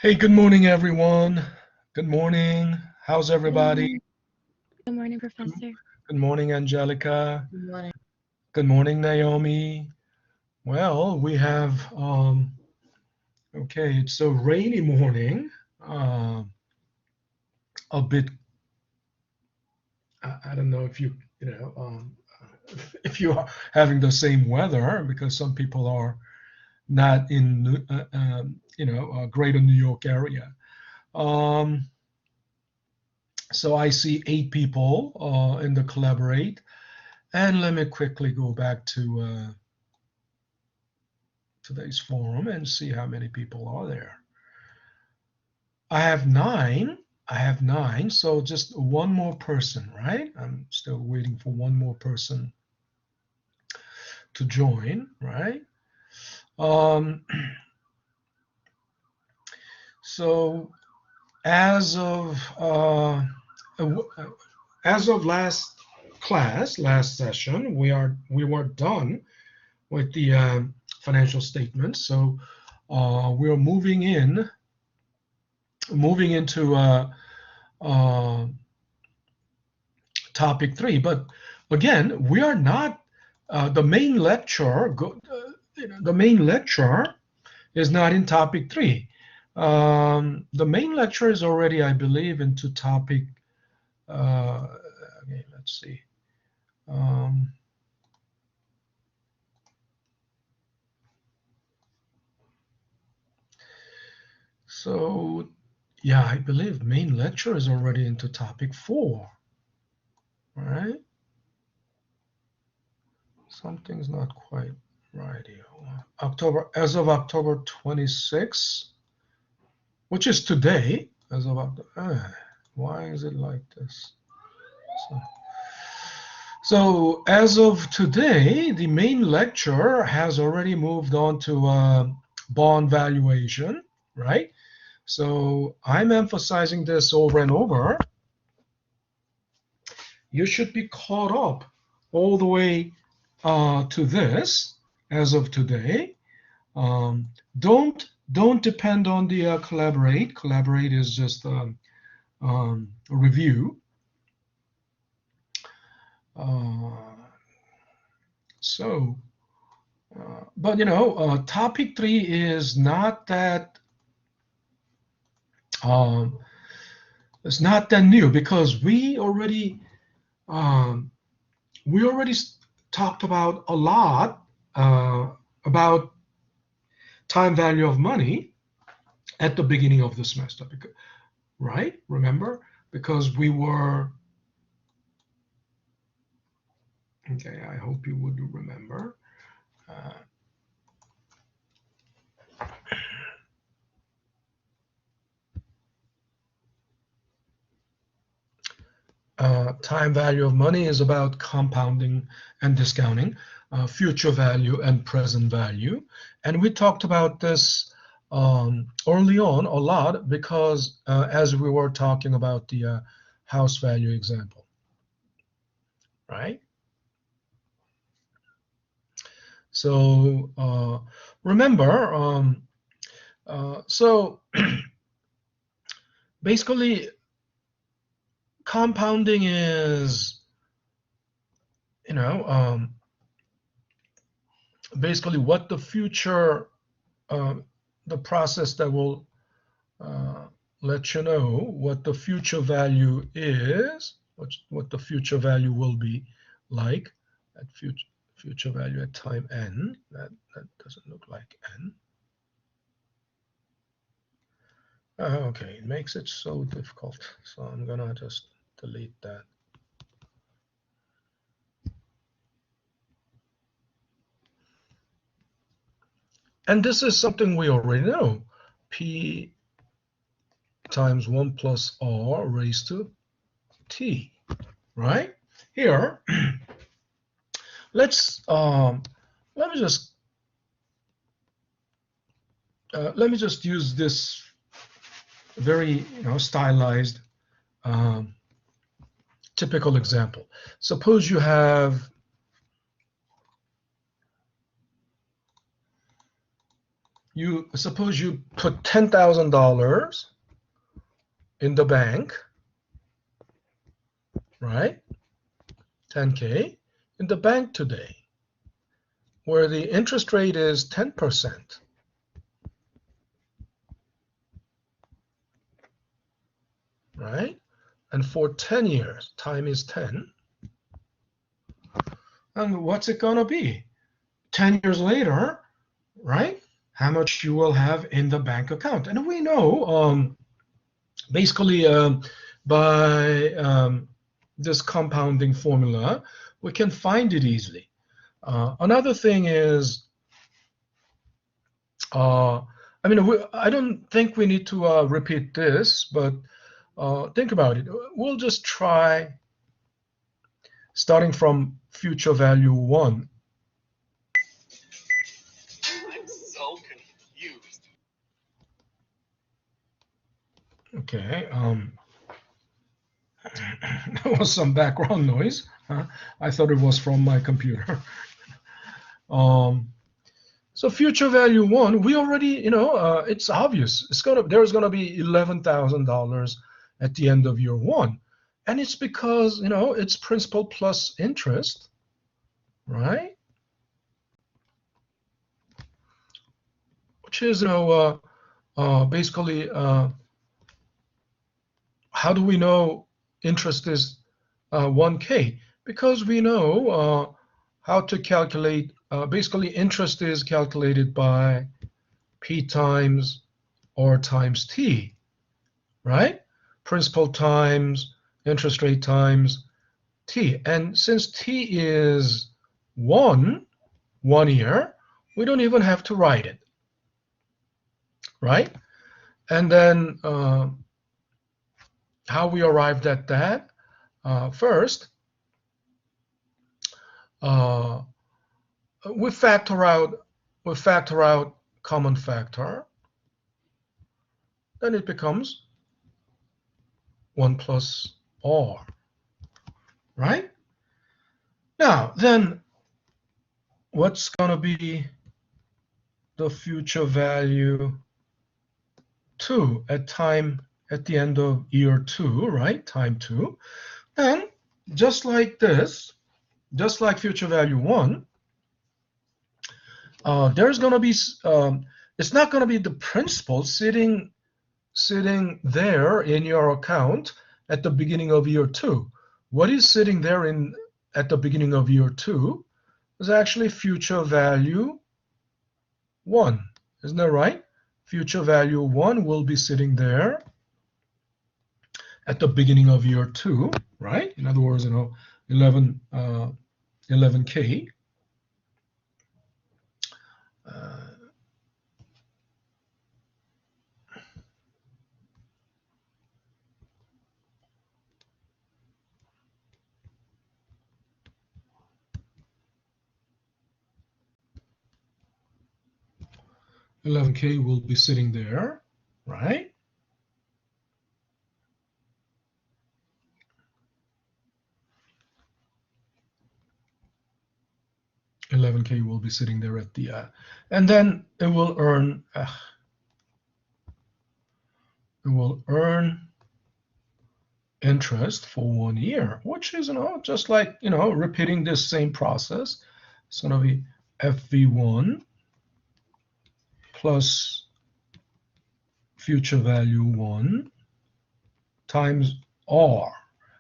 Hey, good morning, everyone. Good morning. How's Good everybody? morning. Good morning, Good Professor. good morning, Angelica. Good morning. Good morning, Naomi. Well, we have, okay, it's a rainy morning. Um, a bit, I don't know if if you are having the same weather, because some people are not in, greater New York area. Um, so I see 8 people in the collaborate. And let me quickly go back to today's forum and see how many people are there. I have nine. I have nine. So just one more person, right? I'm still waiting for one more person to join, right? Um, so as of uh, as of last class, last session, we were done with the financial statements. So we're moving into uh, topic 3. But again, we are not the main lecture. The main lecture is not in topic 3. The main lecture is already, I believe, into topic. Uh, okay, let's see. Um, so, yeah, I believe main lecture is already into topic 4. All right. Something's not quite right here. As of October 26th, which is today, as of why is it like this? So, as of today, the main lecture has already moved on to bond valuation, right? So I'm emphasizing this over and over. You should be caught up all the way to this as of today. Don't depend on the collaborate. Collaborate is just a review. Uh, so, but topic 3 is not that um, it's not that new because um, we already talked about a lot about time value of money at the beginning of the semester, right? Remember, because we were okay. I hope you would remember. Uh, time value of money is about compounding and discounting, future value and present value. And we talked about this early on a lot because as we were talking about the house value example, right? So remember, so basically compounding is, you know, basically what the future, uh, the process that will uh, let you know what the future value is, what the future value will be like at future value at time n. That doesn't look like n. Okay, it makes it so difficult. So I'm gonna just delete that. And this is something we already know. P times 1 plus r raised to t, right? Here, let's let me just use this very stylized um, typical example. Suppose you have you suppose you put $10,000 in the bank, right? 10K in the bank today, where the interest rate is 10%, right? And for 10 years, time is 10. And what's it gonna be? 10 years later, right? How much you will have in the bank account. And we know basically by this compounding formula, we can find it easily. Another thing is, I mean, I don't think we need to repeat this, but think about it. We'll just try starting from future value 1. I'm so confused. Okay, there was some background noise. I thought it was from my computer. So future value 1, we already, it's obvious. There's gonna be $11,000 at the end of year 1, and it's because it's principal plus interest, right? Which is basically how do we know interest is 1K? Because we know how to calculate. Basically, interest is calculated by P times R times T, right? Principal times interest rate times T. And since T is 1 year, we don't even have to write it, right? And then how we arrived at that, first, we factor out common factor, then it becomes 1 plus R, right? Now, then what's going to be the future value 2 at the end of year 2, right? Time 2. And just like this, just like future value 1, there's going to be, it's not going to be the principal sitting there in your account at the beginning of year 2. What is sitting there at the beginning of year 2 is actually future value 1. Isn't that right? Future value 1 will be sitting there at the beginning of year 2, right? In other words, 11K. 11K will be sitting there, right? $11K will be sitting there at the and then it will earn interest for 1 year, which is just like repeating this same process. It's going to be FV1 plus future value 1 times R.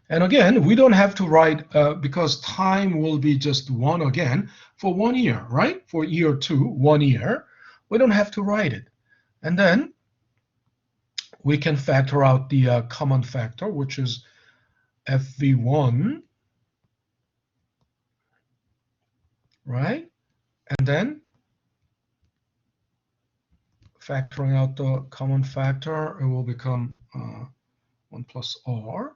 And again, we don't have to write because time will be just 1 again for 1 year, right? For year 2, 1 year. We don't have to write it. And then we can factor out the common factor, which is FV1, right? And then factoring out the common factor, it will become 1 plus R.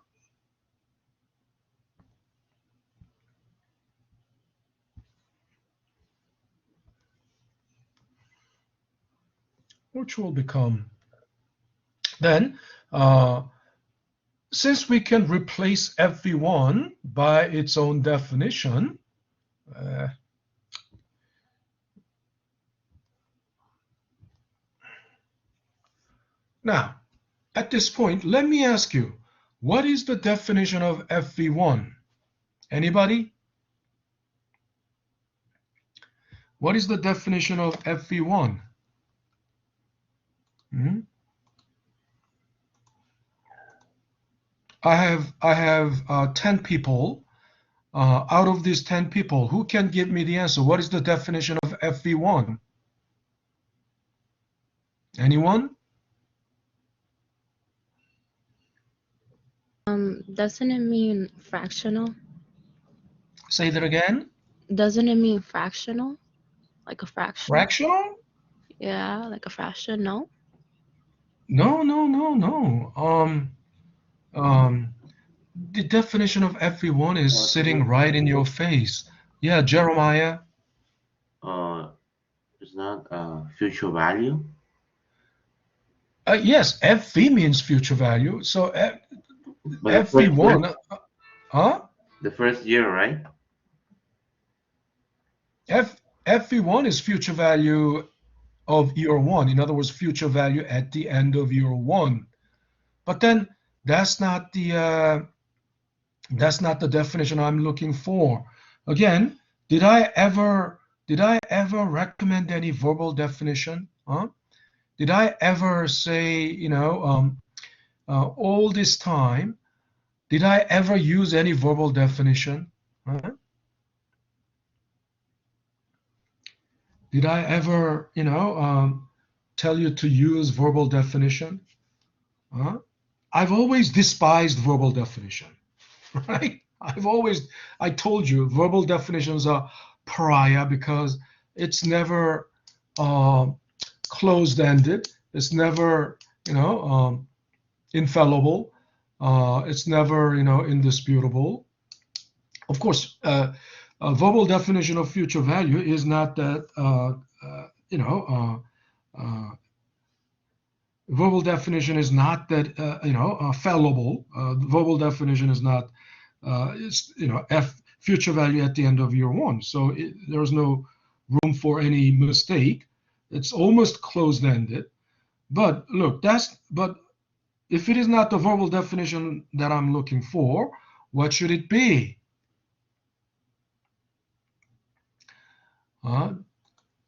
Which will become, then, since we can replace FV1 by its own definition, Now, at this point, let me ask you, what is the definition of FV1? Anybody? What is the definition of FV1? I have 10 people. Out of these 10 people, who can give me the answer? What is the definition of FV1? Anyone? Doesn't it mean fractional? Say that again. Doesn't it mean fractional? Like a fraction? Fractional? Yeah, like a fraction, no? No. The definition of FV1 is sitting right in your face. Yeah, Jeremiah. It's not future value. Yes, FV means future value. So But FV1, huh? The first year, right? FV1 is future value of year one. In other words, future value at the end of year one. But then that's not the definition I'm looking for. Again, did I ever recommend any verbal definition? Huh? Did I ever say, all this time, did I ever use any verbal definition? Huh? Did I ever, tell you to use verbal definition? Huh? I've always despised verbal definition, right? I told you, verbal definitions are pariah because it's never closed-ended. It's never, infallible. It's never, indisputable. Of course, a verbal definition of future value is not that, verbal definition is not that, fallible. Verbal definition is not, future value at the end of year one. So there's no room for any mistake. It's almost closed-ended. But look, but if it is not the verbal definition that I'm looking for, what should it be?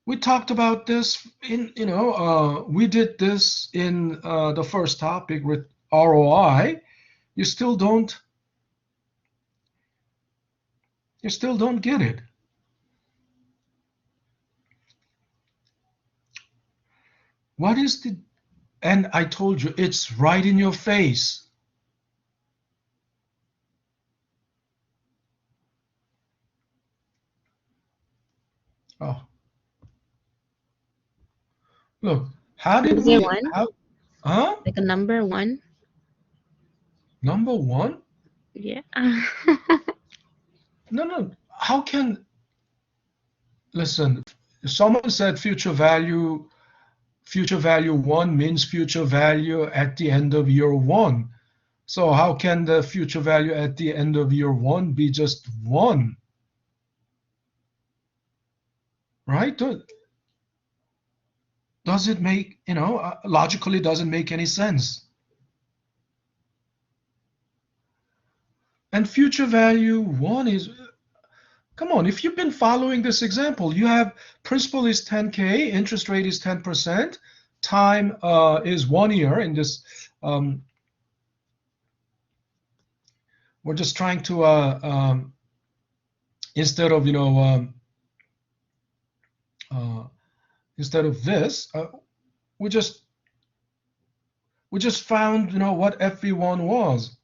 We talked about this we did this in the first topic with ROI. You still don't get it. What is the, and I told you, it's right in your face. Oh. Look, how did Is we, it one? huh? Like a number one? Number one? Yeah. No. How can, listen, someone said future value one means future value at the end of year one. So how can the future value at the end of year one be just one? Right? Does it make, logically doesn't make any sense. And future value one is, come on, if you've been following this example, you have principal is 10K, interest rate is 10%, time is 1 year in this. We're just trying to, instead of, instead of this, we just found, what FV1 was,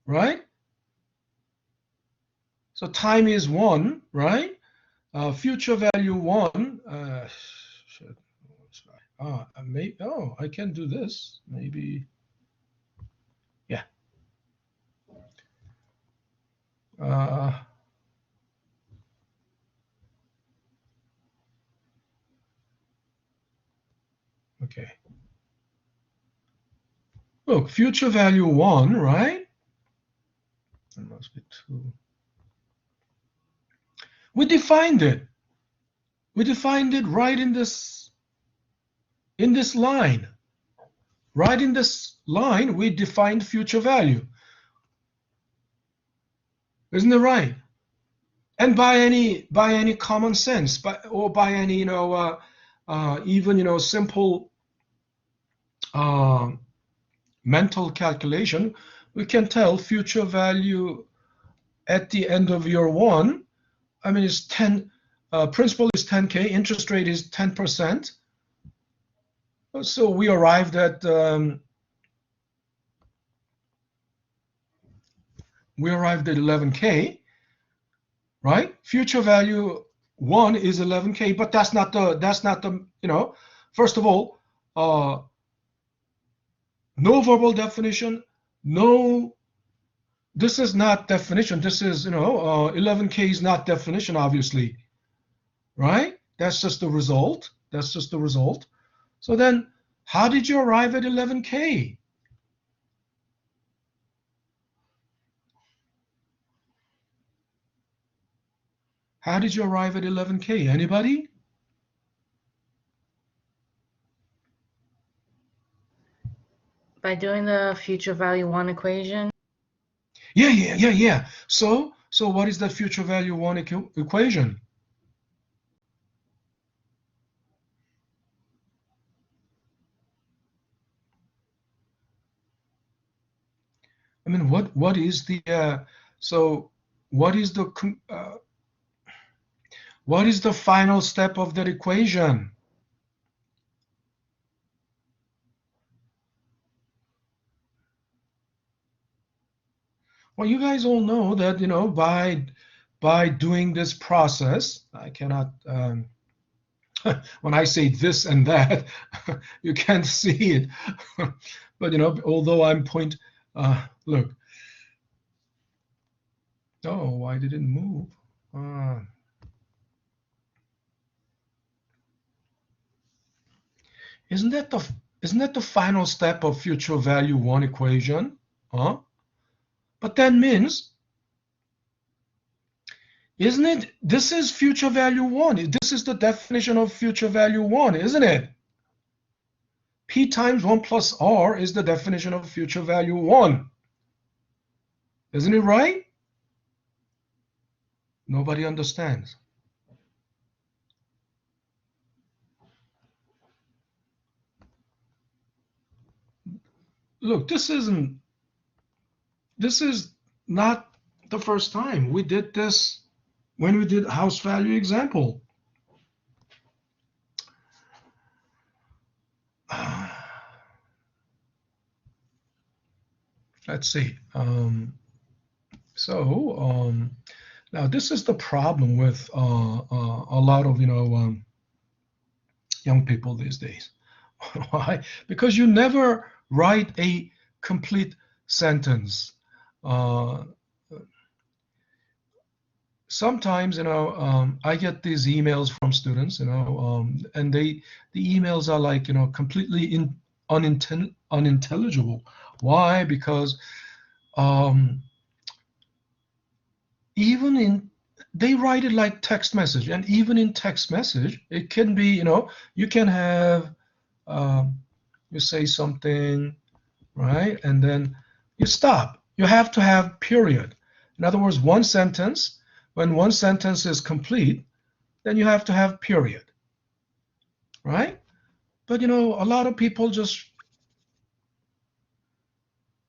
right? So time is 1, right? Future value 1. I can do this. Maybe. Yeah. Okay. Look, future value 1, right? It must be 2. We defined it. We defined it right in this line. right in this line, we defined future value. Isn't it right? And by any common sense, or by any even simple mental calculation, we can tell future value at the end of year one. I mean, it's 10. Principal is 10K. Interest rate is 10%. So we arrived at 11K, right? Future value one is 11K, but that's not the First of all, no verbal definition, no. This is not definition. This is 11K is not definition, obviously, right? That's just the result. That's just the result. So then, how did you arrive at 11K? How did you arrive at 11K? Anybody? By doing the future value one equation. Yeah. So what is that future value one equation? I mean, what is the what is the final step of that equation? Well, you guys all know that by doing this process, I cannot. When I say this and that, you can't see it. But although I'm look. Oh, why did it move? Isn't that the final step of future value one equation? Huh? But that means, isn't it? This is future value one. This is the definition of future value one, isn't it? P times 1 plus R is the definition of future value one. Isn't it right? Nobody understands. Look, this is not the first time. We did this when we did house value example. Let's see. Now this is the problem with a lot of young people these days. Why? Because you never write a complete sentence. Sometimes I get these emails from students, and the emails are like completely unintelligible. Why? Because they write it like text message, and even in text message, it can be you can have you say something, right, and then you stop. You have to have period. In other words, one sentence. When one sentence is complete, then you have to have period, right? But a lot of people just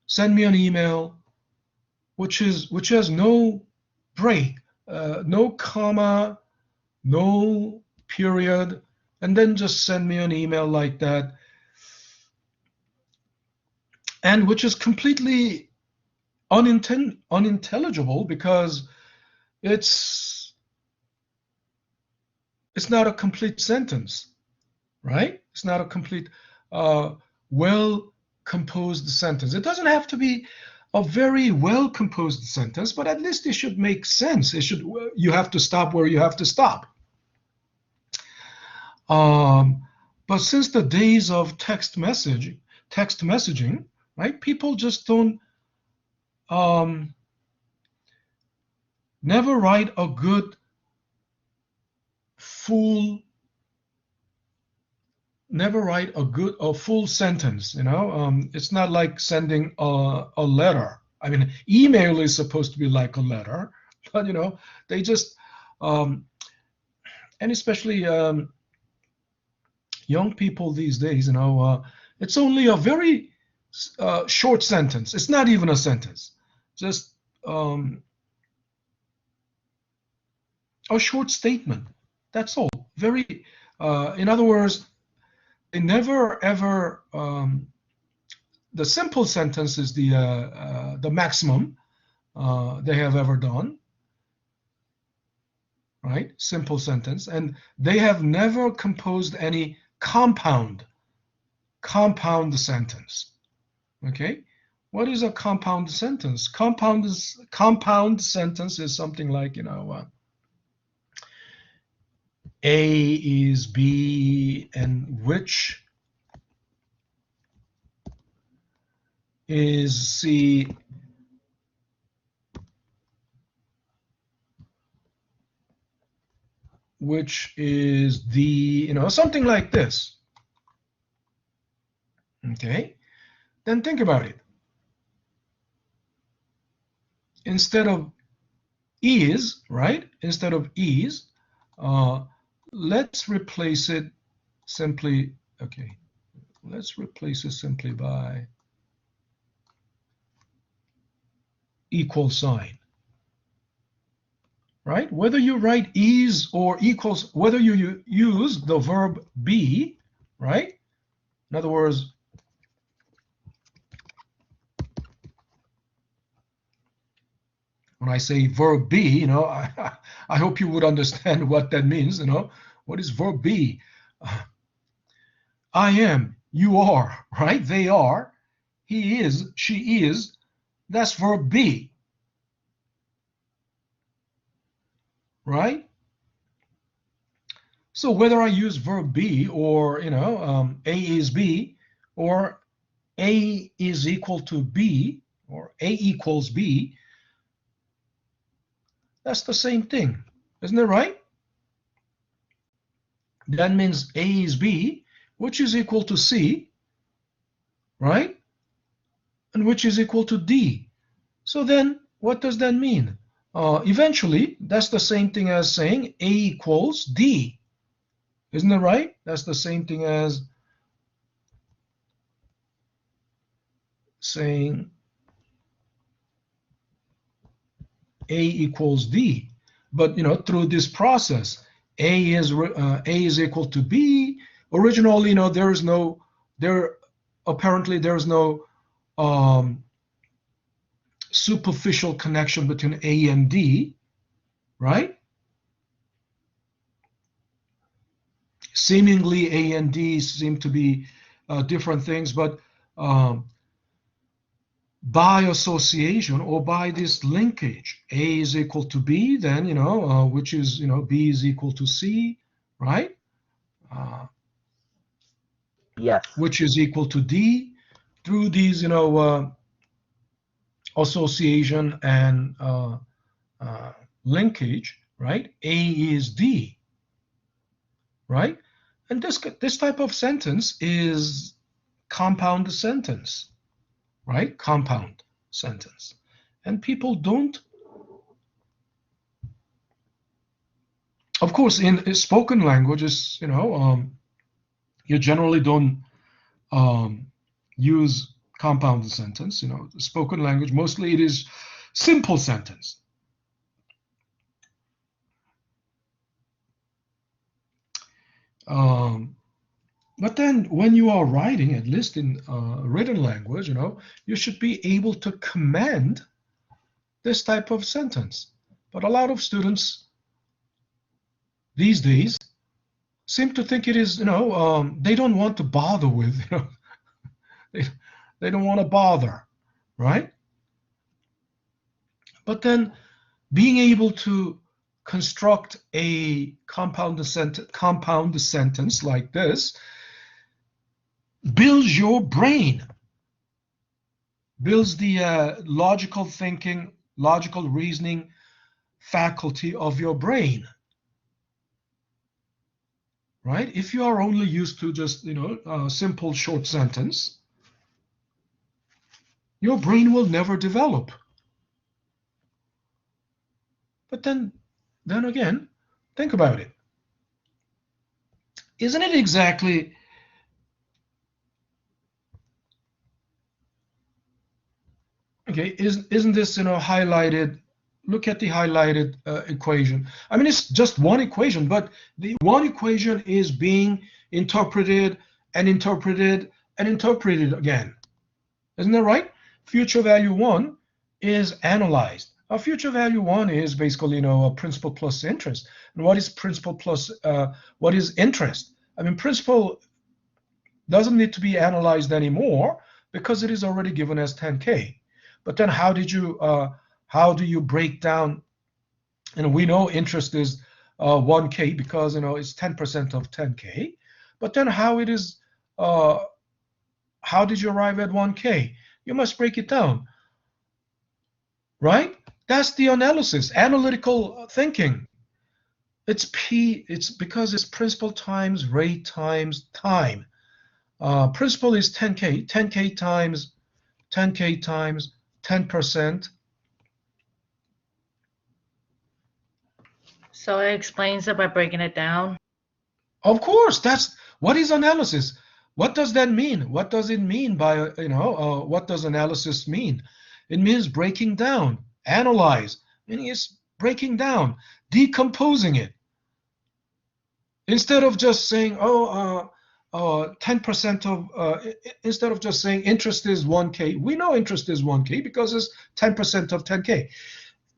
send me an email which has no break, no comma, no period, and then just send me an email like that, and which is completely unintelligible because it's not a complete sentence, right? It's not a complete, well composed sentence. It doesn't have to be a very well composed sentence, but at least it should make sense. You have to stop where you have to stop. But since the days of text messaging, right? People just don't never write a good full never write a full sentence. It's not like sending a letter. I mean, email is supposed to be like a letter, but they just and especially young people these days, it's only a very short sentence. It's not even a sentence, just a short statement. That's all. Very, in other words, they never ever. The simple sentence is the maximum they have ever done, right? Simple sentence, and they have never composed any compound sentence. Okay, what is a compound sentence? Compound sentence is something like A is B and which is C, which is D, something like this. Okay, then think about it. Instead of is, right? Instead of is, let's replace it simply, okay, let's replace it simply by equal sign, right? Whether you write is or equals, whether you use the verb be, right? In other words, when I say verb be, I hope you would understand what that means. What is verb be? I am, you are, right? They are, he is, she is. That's verb be, right? So whether I use verb be or, A is B, or A is equal to B, or A equals B, that's the same thing, isn't it right? That means A is B, which is equal to C, right? And which is equal to D. So then what does that mean? Eventually, that's the same thing as saying A equals D. Isn't it right? That's the same thing as saying A equals D. But through this process, A is equal to B. Originally, apparently there's no superficial connection between A and D, right? Seemingly A and D seem to be different things, but by association or by this linkage, A is equal to B, then, which is, B is equal to C, right? Yes. Which is equal to D. Through these, association and linkage, right? A is D, right? And this type of sentence is compound sentence, right? Compound sentence. And people don't, of course, in spoken languages, you generally don't use compound sentence. The spoken language, mostly it is simple sentence. But then when you are writing, at least in written language, you should be able to command this type of sentence. But a lot of students these days seem to think it is, they don't want to bother with, they don't want to bother, right? But then being able to construct a compound sentence like this builds your brain, builds the logical thinking, logical reasoning faculty of your brain, right? If you are only used to just, simple short sentence, your brain will never develop. But then again, think about it. Isn't it exactly okay? Isn't this highlighted? Look at the highlighted equation. I mean, it's just one equation, but the one equation is being interpreted and interpreted and interpreted again. Isn't that right? Future value 1 is analyzed. Our future value 1 is basically, a principal plus interest. And what is principal plus, what is interest? I mean, principal doesn't need to be analyzed anymore because it is already given as 10K. But then how do you break down, and we know interest is 1K because, it's 10% of 10K. But then how did you arrive at 1K? You must break it down, right? That's the analysis, analytical thinking. It's because it's principal times rate times time. Principal is 10K, 10K times 10%. So it explains it by breaking it down. Of course, that's what is analysis. What does that mean? What does it mean by, what does analysis mean? It means breaking down, analyze, meaning it's breaking down, decomposing it. Instead of just saying, 10% of, instead of just saying interest is 1K, we know interest is 1K because it's 10% of 10K.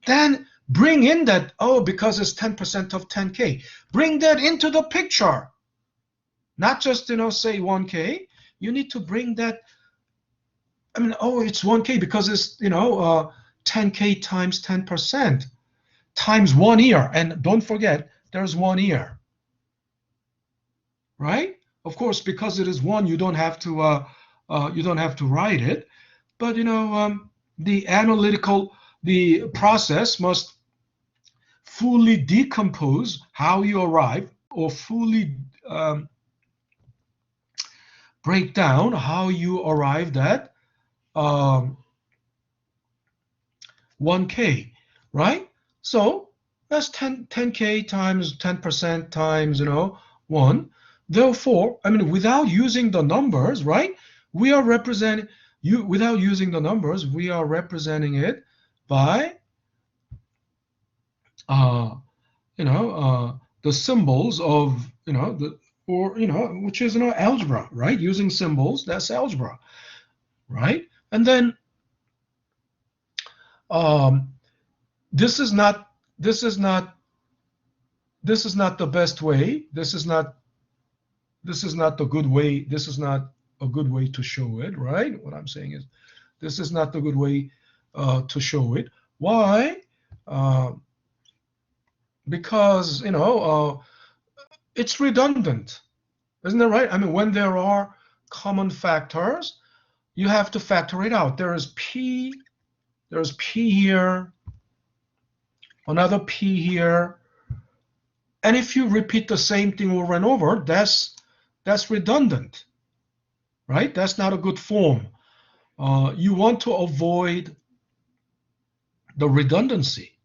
Then bring in that, because it's 10% of 10K. Bring that into the picture. Not just, say 1K. You need to bring that, it's 1K because it's, 10K times 10% times 1 year. And don't forget, there's 1 year. Right? Of course, because it is 1, you don't have to write it. But, the process must fully decompose how you arrive, or fully break down how you arrived at 1K, right? So that's 10K times 10% times 1. Therefore, without using the numbers, right? We are representing without using the numbers, we are representing it by the symbols of which is algebra, right? Using symbols, that's algebra, right? And then this is not the best way. This is not the good way. This is not a good way to show it, right? What I'm saying is, this is not the good way to show it. Why? Because it's redundant, isn't that right? When there are common factors, you have to factor it out. There's P here, another P here, and if you repeat the same thing over and over, that's redundant, right? That's not a good form. You want to avoid the redundancy,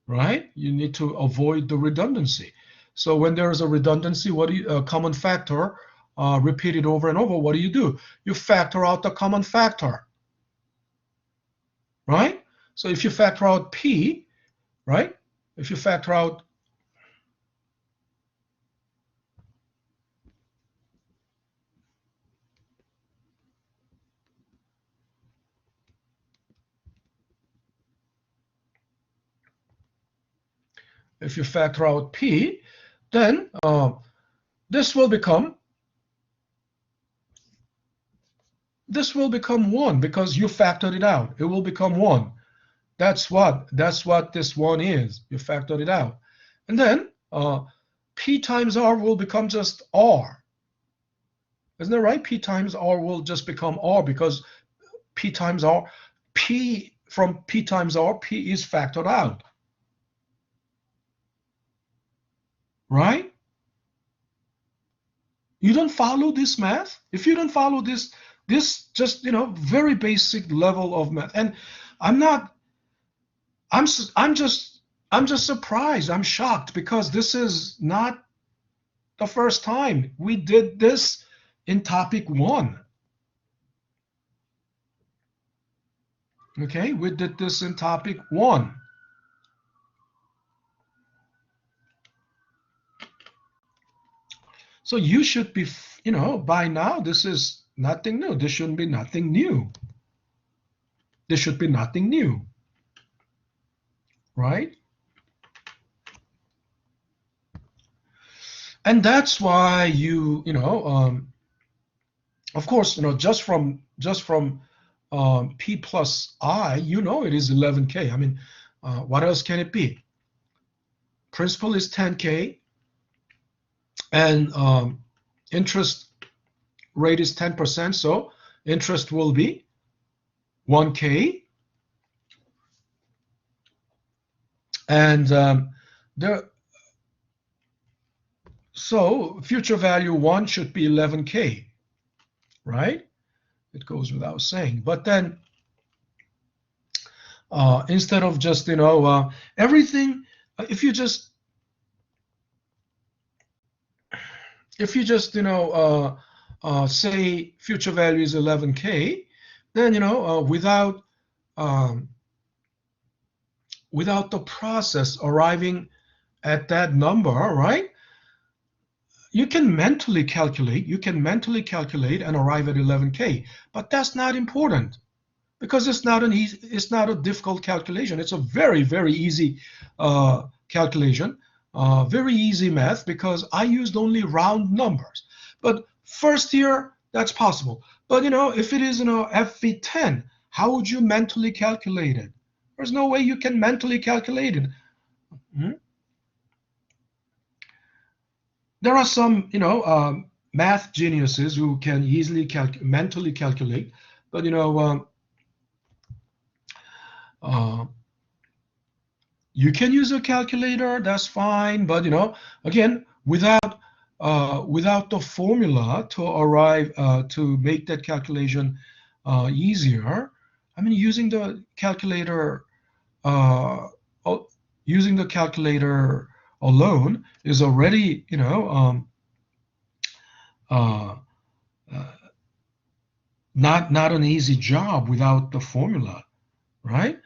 right? You need to avoid the redundancy. So when there is a redundancy, a common factor repeated over and over, what do? You factor out the common factor, right? So if you factor out P, right? If you factor out P, then this will become 1 because you factored it out. It will become 1. That's what this 1 is. You factored it out. And then P times R will become just R. Isn't that right? P times R will just become R because P times R, from P times R, P is factored out. Right? You don't follow this math? If you don't follow this just, very basic level of math. And I'm not, I'm just surprised. I'm shocked because this is not the first time we did this in topic 1. Okay, we did this in topic 1. So you should be, by now, this is nothing new. This shouldn't be nothing new. This should be nothing new, right? And that's why of course, just from P plus I, it is 11K. I mean, what else can it be? Principal is 10K, and interest rate is 10%, so interest will be 1K. And so future value 1 should be 11K, right? It goes without saying. But then instead of just, everything, if you just say future value is 11K, then, without the process arriving at that number, right? You can mentally calculate and arrive at 11K, but that's not important because it's not a difficult calculation. It's a very, very easy calculation, very easy math because I used only round numbers. But first year, that's possible. But if it is FV10, how would you mentally calculate it? There's no way you can mentally calculate it. There are some, math geniuses who can easily mentally calculate, but you can use a calculator. That's fine, but again, without the formula to arrive to make that calculation easier. I mean, using the calculator alone is already, not an easy job without the formula, right?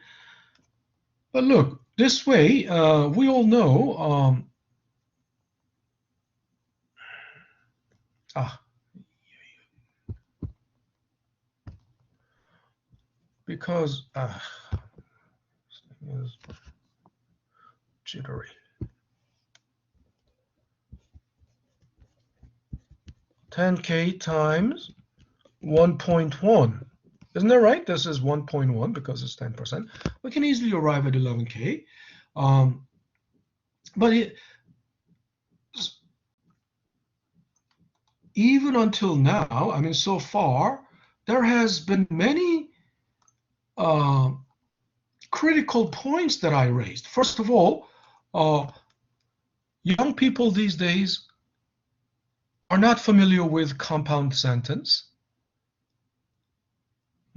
But look, this way, we all know, because this thing is jittery. 10K times 1.1. Isn't that right? This is 1.1 because it's 10%. We can easily arrive at 11K. But even until now, I mean, so far, there has been many critical points that I raised. First of all, young people these days are not familiar with compound sentence.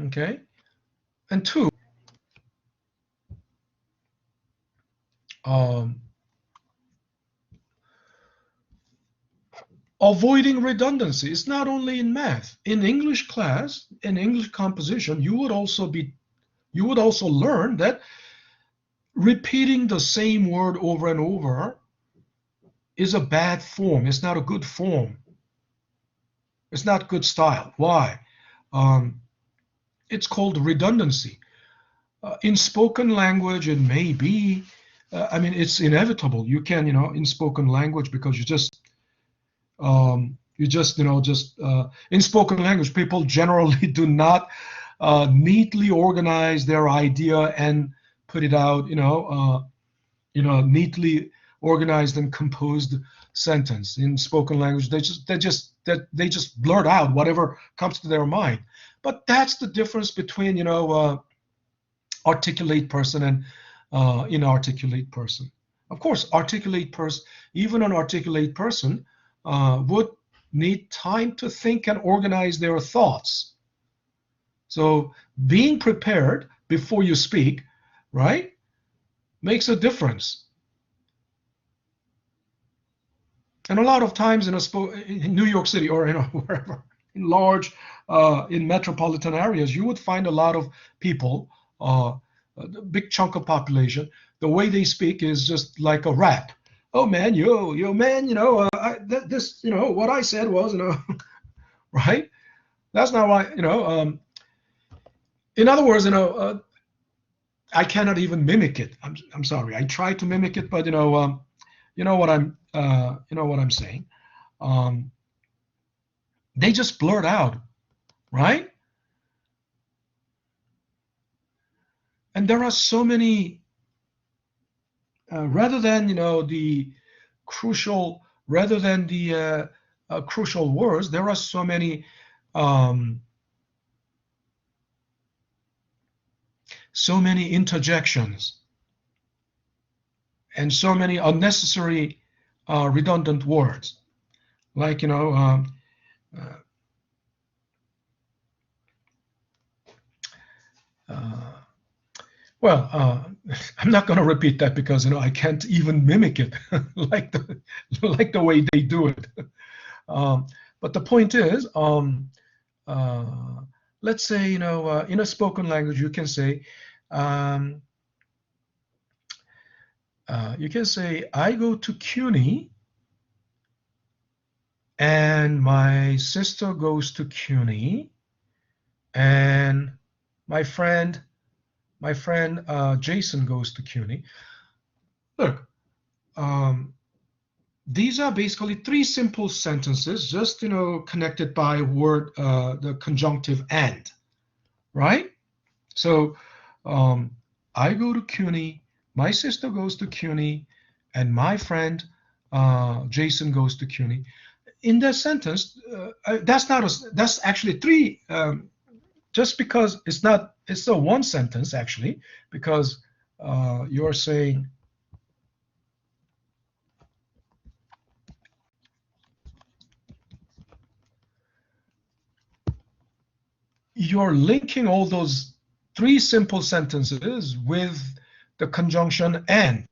Okay? And 2, avoiding redundancy. It's not only in math. In English class, in English composition, you would also learn that repeating the same word over and over is a bad form. It's not a good form. It's not good style. Why? It's called redundancy. In spoken language, it may be, it's inevitable. You can, in spoken language, because in spoken language, people generally do not neatly organize their idea and put it out, neatly organized and composed sentence. In spoken language, they just blurt out whatever comes to their mind. But that's the difference between, articulate person and inarticulate person. Of course, even an articulate person would need time to think and organize their thoughts. So being prepared before you speak, right, makes a difference. And a lot of times in New York City or wherever, in large, in metropolitan areas, you would find a lot of people, a big chunk of population, the way they speak is just like a rap. Oh man, yo man, this, what I said was, right? That's not why, in other words, I cannot even mimic it. I'm sorry. I try to mimic it, but you know what I'm saying. They just blurt out, right? And there are so many, rather than the crucial, crucial words, there are so many interjections and so many unnecessary redundant words, like I'm not going to repeat that because I can't even mimic it like the way they do it. But the point is, let's say in a spoken language you can say, I go to CUNY and my sister goes to CUNY and my friend Jason goes to CUNY. Look, these are basically three simple sentences, just connected by word, the conjunctive and, right? So I go to CUNY, my sister goes to CUNY, and my friend Jason goes to CUNY. In that sentence, that's actually three. Just because it's a one sentence actually, because you're saying you're linking all those three simple sentences with the conjunction and.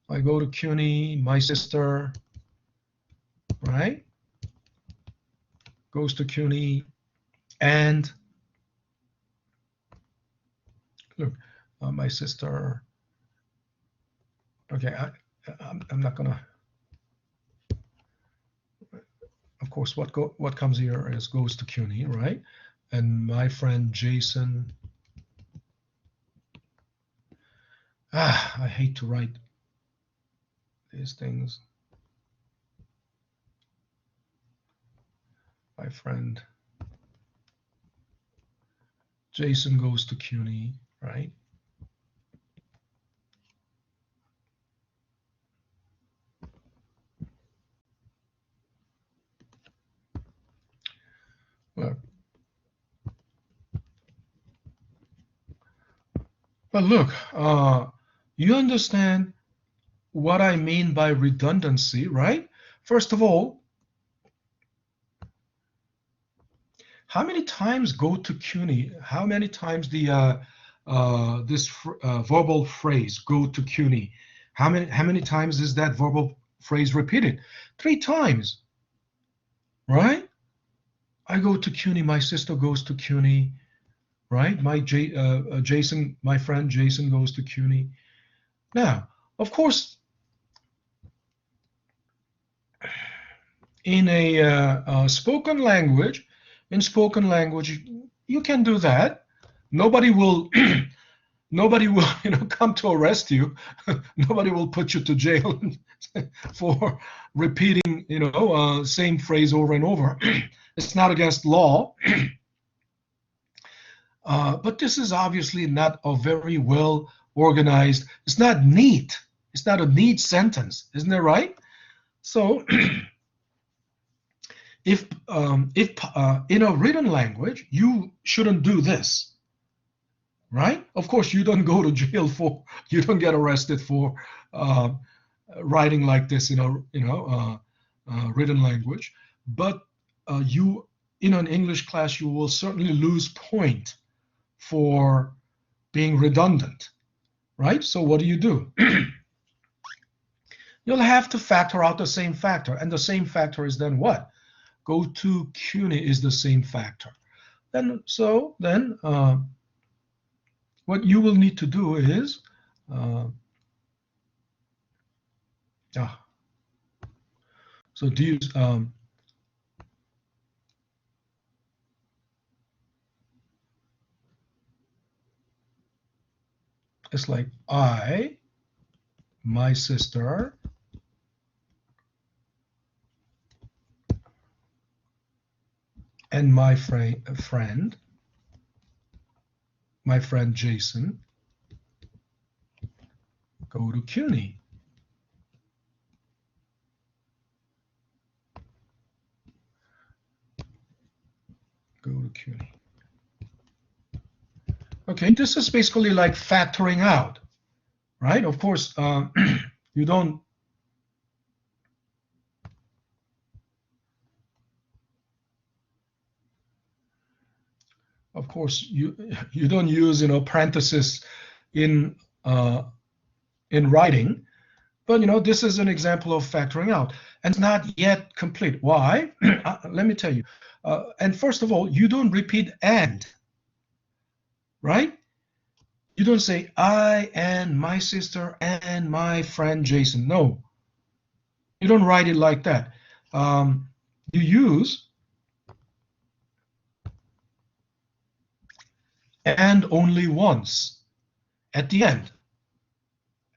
I go to CUNY, my sister, right, goes to CUNY, and look, my sister. Okay, I'm not gonna. Of course, what comes here is goes to CUNY, right? And my friend Jason. I hate to write these things. My friend Jason goes to CUNY, right? Look. But look, you understand what I mean by redundancy, right? First of all, how many times go to CUNY? How many times the this verbal phrase go to CUNY? How many times is that verbal phrase repeated? 3 times, right? I go to CUNY. My sister goes to CUNY, right? Jason, my friend Jason goes to CUNY. Now, of course, in a spoken language, you can do that. Nobody will come to arrest you. Nobody will put you to jail for repeating same phrase over and over. It's not against law. But this is obviously not a very well organized. It's not neat. It's not a neat sentence, isn't that right? So if in a written language you shouldn't do this, right? Of course, you don't go to jail you don't get arrested for writing like this in a written language. but you, in an English class, you will certainly lose point for being redundant, right? So what do? You'll have to factor out the same factor, and the same factor is then what? Go to CUNY is the same factor. Then what you will need to do is so do you it's like I, my sister, and my friend Jason go to CUNY. Go to CUNY. Okay, this is basically like factoring out, right? Of course, you don't. Of course, you don't use parentheses in writing, but this is an example of factoring out, and it's not yet complete. Why? Let me tell you. And first of all, you don't repeat and, right? You don't say I and my sister and my friend Jason. No, you don't write it like that. You use and only once at the end.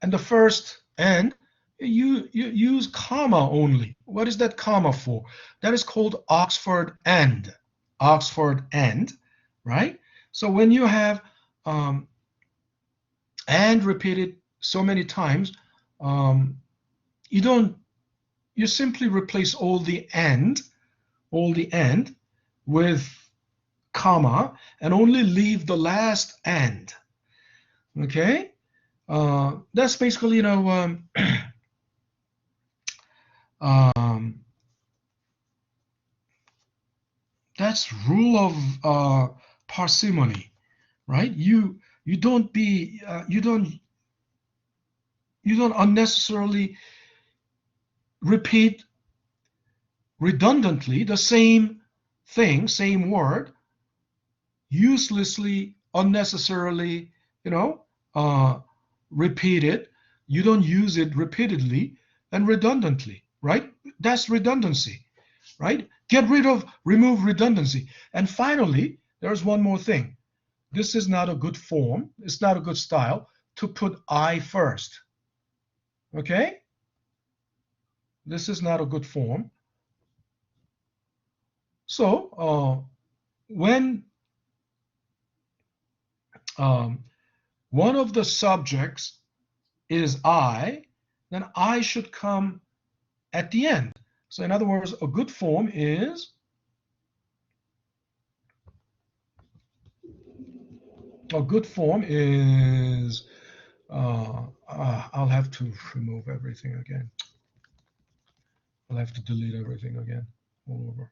And the first and, you use comma only. What is that comma for? That is called Oxford and. Oxford and, right? So when you have and repeated so many times, you simply replace all the and with comma and only leave the last and. Okay, that's basically that's rule of parsimony, right? You don't unnecessarily repeat redundantly the same thing, same word, uselessly, unnecessarily, repeat it. You don't use it repeatedly and redundantly, right? That's redundancy, right? Remove redundancy. And finally, there's one more thing. This is not a good form. It's not a good style to put I first. Okay? This is not a good form. So when one of the subjects is I, then I should come at the end. So in other words, a good form is I'll have to remove everything again. I'll have to delete everything again all over.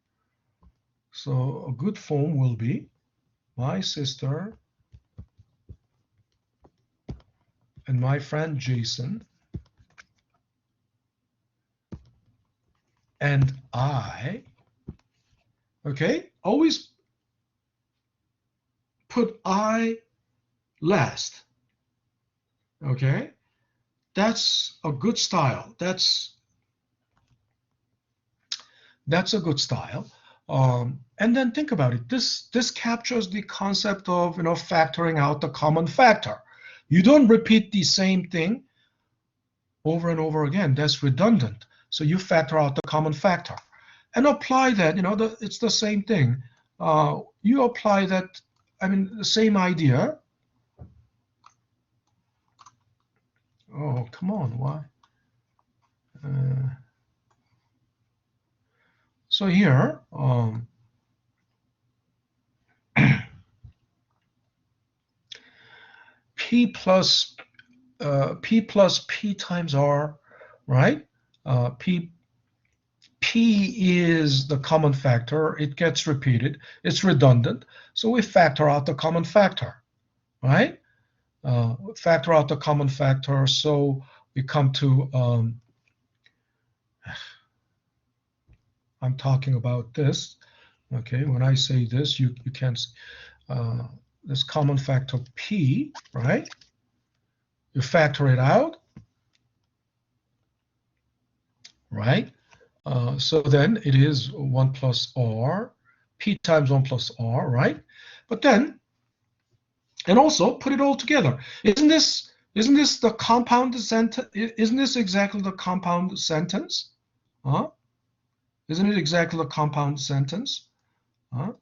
So a good form will be my sister and my friend Jason and I. Okay, always put I last. Okay, that's a good style. That's a good style. And then think about it. This captures the concept of factoring out the common factor. You don't repeat the same thing over and over again. That's redundant. So you factor out the common factor and apply that. It's the same thing. You apply that. The same idea. Oh, come on, why? So here, P plus P times R, right? P P is the common factor. It gets repeated. It's redundant. So we factor out the common factor, right? Factor out the common factor. So we come to, I'm talking about this. Okay, when I say this, you can't, this common factor P, right? You factor it out, right? So then it is 1 plus R, P times 1 plus R, right? But then, and also put it all together. Isn't this the compound sentence? Isn't this exactly the compound sentence? Huh? Isn't it exactly the compound sentence? Huh?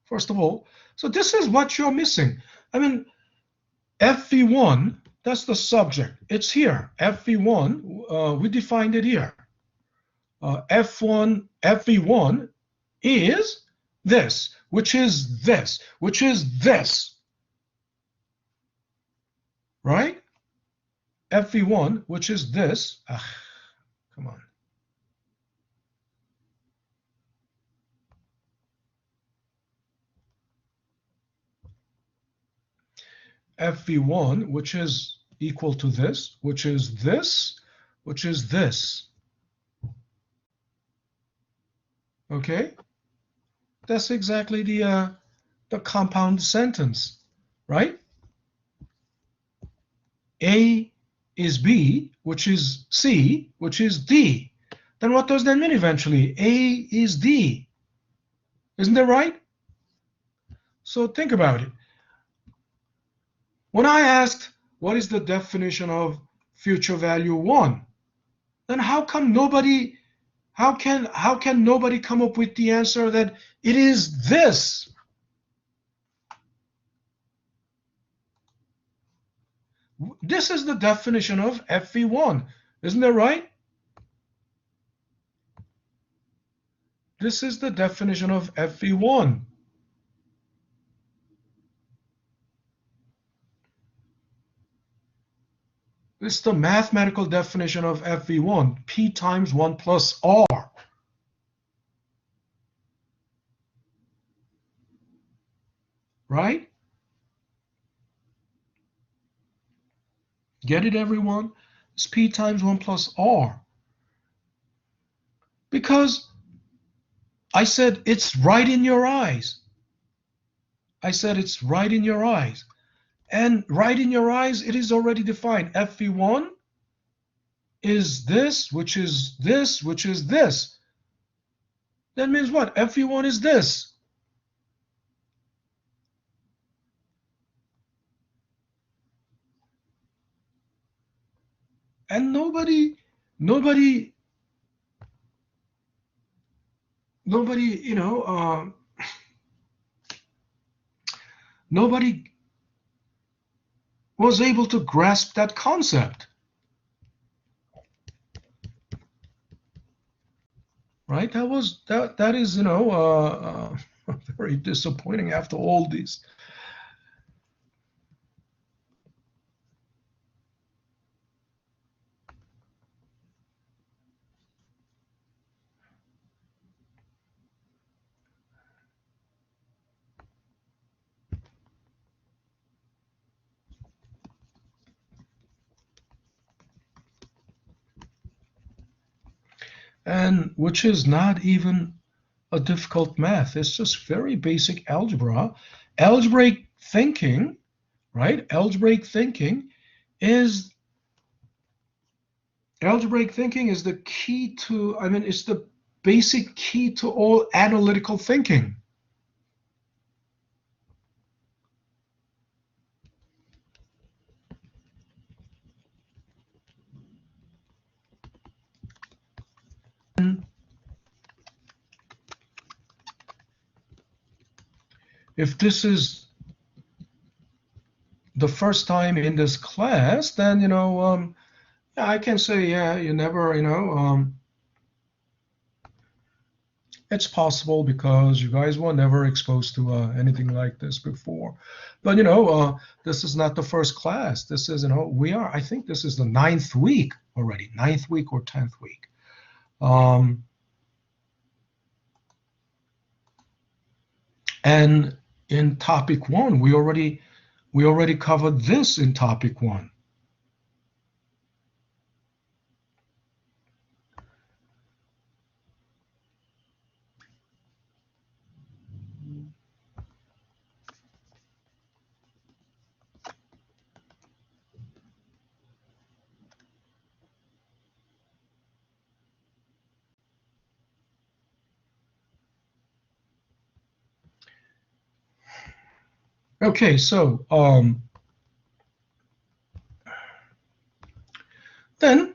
First of all, so this is what you're missing. I mean, FV1, that's the subject. It's here. FV1, we defined it here. FV1 is this, which is this, which is this. Right? FV1, which is this. Come on. FV1, which is equal to this, which is this, which is this. Okay? That's exactly the compound sentence, right? A is B, which is C, which is D. Then what does that mean eventually? A is D. Isn't that right? So think about it. When I asked what is the definition of future value 1, then how can nobody come up with the answer that it is this? This is the definition of FV1. Isn't that right? This is the definition of FV1. This is the mathematical definition of FV1, P times 1 plus R. Right? Get it, everyone? It's P times 1 plus R. Because I said it's right in your eyes. I said it's right in your eyes. And right in your eyes, it is already defined. FV1 is this, which is this, which is this. That means what? FV1 is this. And nobody, you know, nobody was able to grasp that concept. Right? That is, you know, very disappointing after all these. And which is not even a difficult math. It's just very basic algebra. Algebraic thinking, right? Algebraic thinking is the key to, I mean, it's the basic key to all analytical thinking. If this is the first time in this class, then, you know, I can say, yeah, you never, you know, it's possible because you guys were never exposed to anything like this before. But, you know, this is not the first class. This is, you know, I think this is the 9th week already, 9th week or 10th week. And in topic 1, we already covered this in topic 1. Okay, so then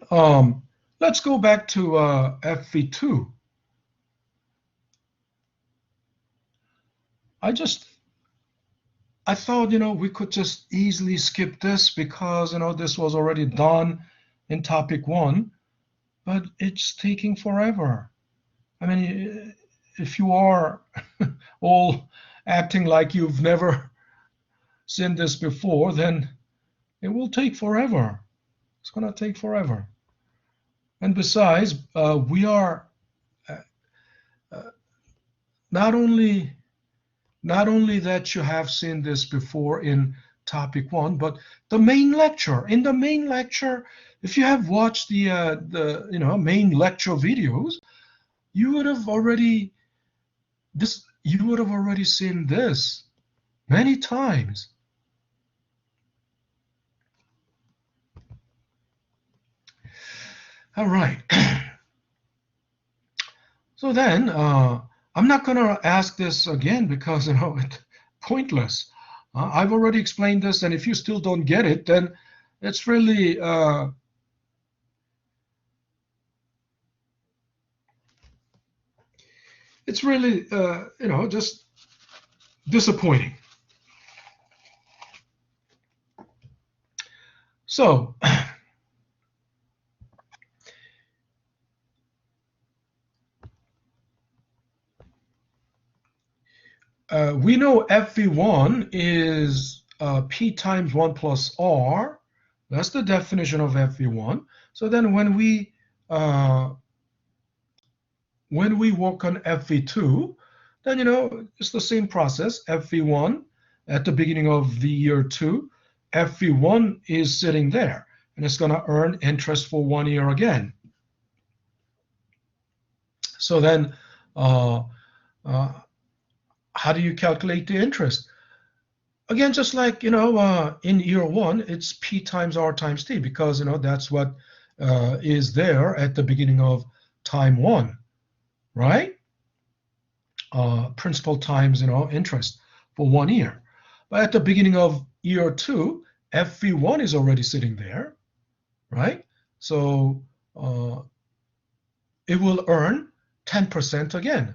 let's go back to FV2. I thought, we could just easily skip this because, this was already done in topic 1, but it's taking forever. I mean, if you are all acting like you've never seen this before, then it will take forever. It's going to take forever. And besides, we are not only that you have seen this before in topic 1, but the main lecture. In the main lecture, if you have watched the main lecture videos, you would have already seen this many times. All right. So then, I'm not going to ask this again because, it's pointless. I've already explained this, and if you still don't get it, then it's really just disappointing. So we know FV1 is P times 1 plus R. That's the definition of FV1. So then when we work on FV2, then, it's the same process. FV1 at the beginning of the year 2, FV1 is sitting there, and it's going to earn interest for 1 year again. So then, how do you calculate the interest? Again, just like, in year 1, it's P times R times T, because, that's what is there at the beginning of time 1, right? Principal times, interest for 1 year. But at the beginning of year 2, FV1 is already sitting there, right? So it will earn 10% again.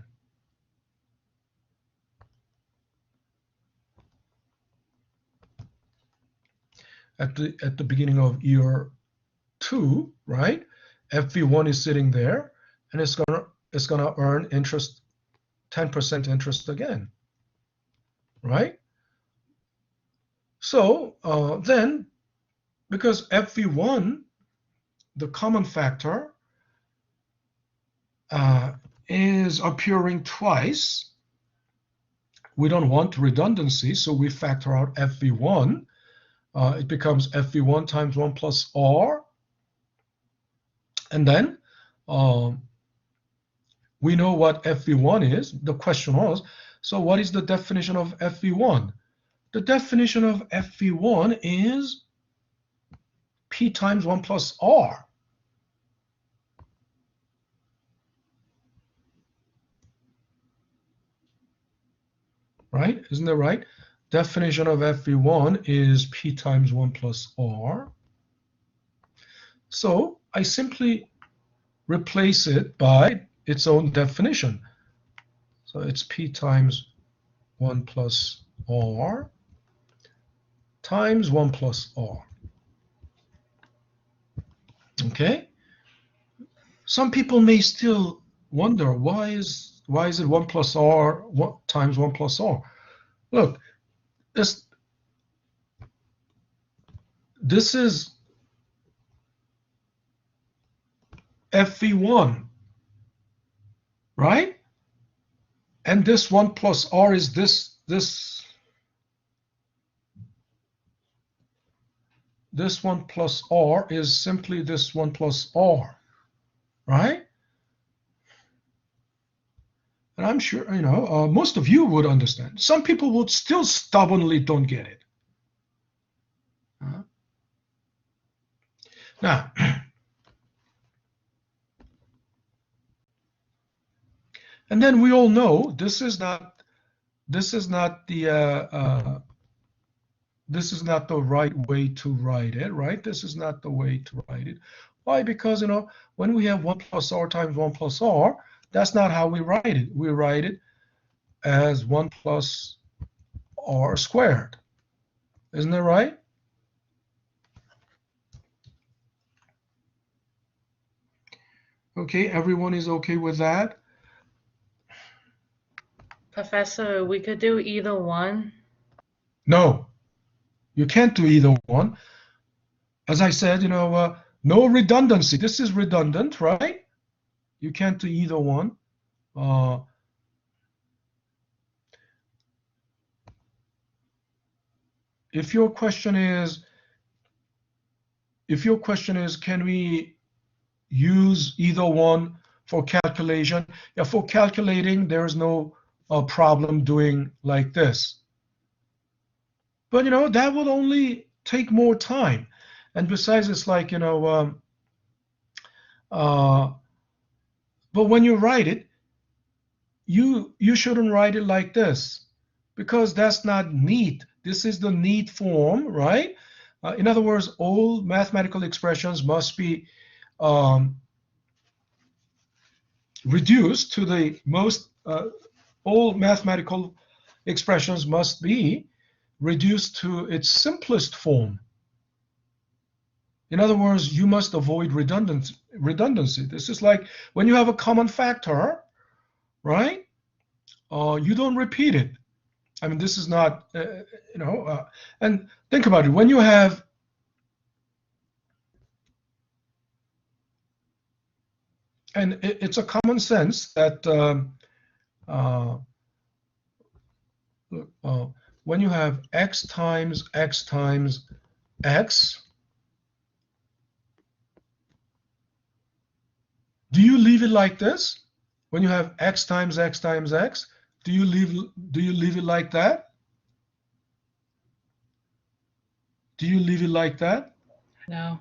At the beginning of year 2, right? FV1 is sitting there, and it's gonna earn interest, 10% interest again, right? So then, because FV1, the common factor, is appearing twice, we don't want redundancy, so we factor out FV1. It becomes FV1 times 1 plus R. And then we know what FV1 is. The question was, so what is the definition of FV1? The definition of FV1 is P times 1 plus R. Right? Isn't that right? Definition of FV1 is P times 1 plus R. So I simply replace it by its own definition. So it's P times 1 plus R times 1 plus R. Okay? Some people may still wonder, why is it 1 plus R times 1 plus R? Look, this is FV1, right? And this 1 plus r is this 1 plus r is simply this 1 plus r, right? And I'm sure, most of you would understand. Some people would still stubbornly don't get it. Now, and then we all know this is not the right way to write it, right? This is not the way to write it. Why? Because, when we have 1 plus r times 1 plus r, that's not how we write it. We write it as 1 plus r squared. Isn't that right? Okay, everyone is okay with that? Professor, we could do either one. No, you can't do either one. As I said, no redundancy. This is redundant, right? You can't do either one. If your question is, can we use either one for calculation? Yeah, for calculating, there is no problem doing like this. But, that would only take more time. And besides, it's like, but when you write it, you shouldn't write it like this, because that's not neat. This is the neat form, right? In other words, all mathematical expressions must be reduced to the most, all mathematical expressions must be reduced to its simplest form. In other words, you must avoid redundancy. This is like when you have a common factor, right? You don't repeat it. I mean, this is not, and think about it. When you have, and it's a common sense that when you have x times x times x, do you leave it like this? When you have x times x times x, do you leave it like that? Do you leave it like that? No.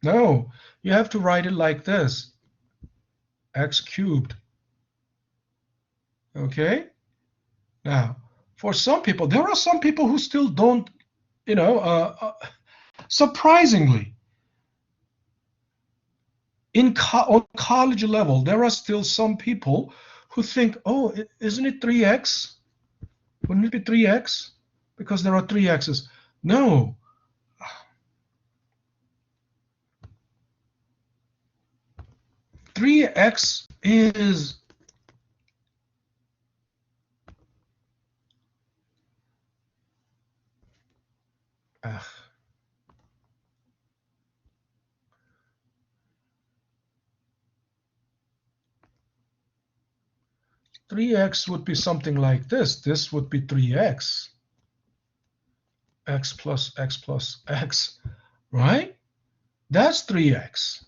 No, you have to write it like this, x cubed. Okay? Now, for some people, there are some people who still don't, surprisingly, on college level, there are still some people who think, oh, isn't it 3x? Wouldn't it be 3x? Because there are 3 x's. No. Three x is 3x would be something like this. This would be 3x. X plus x plus x, right? That's 3x,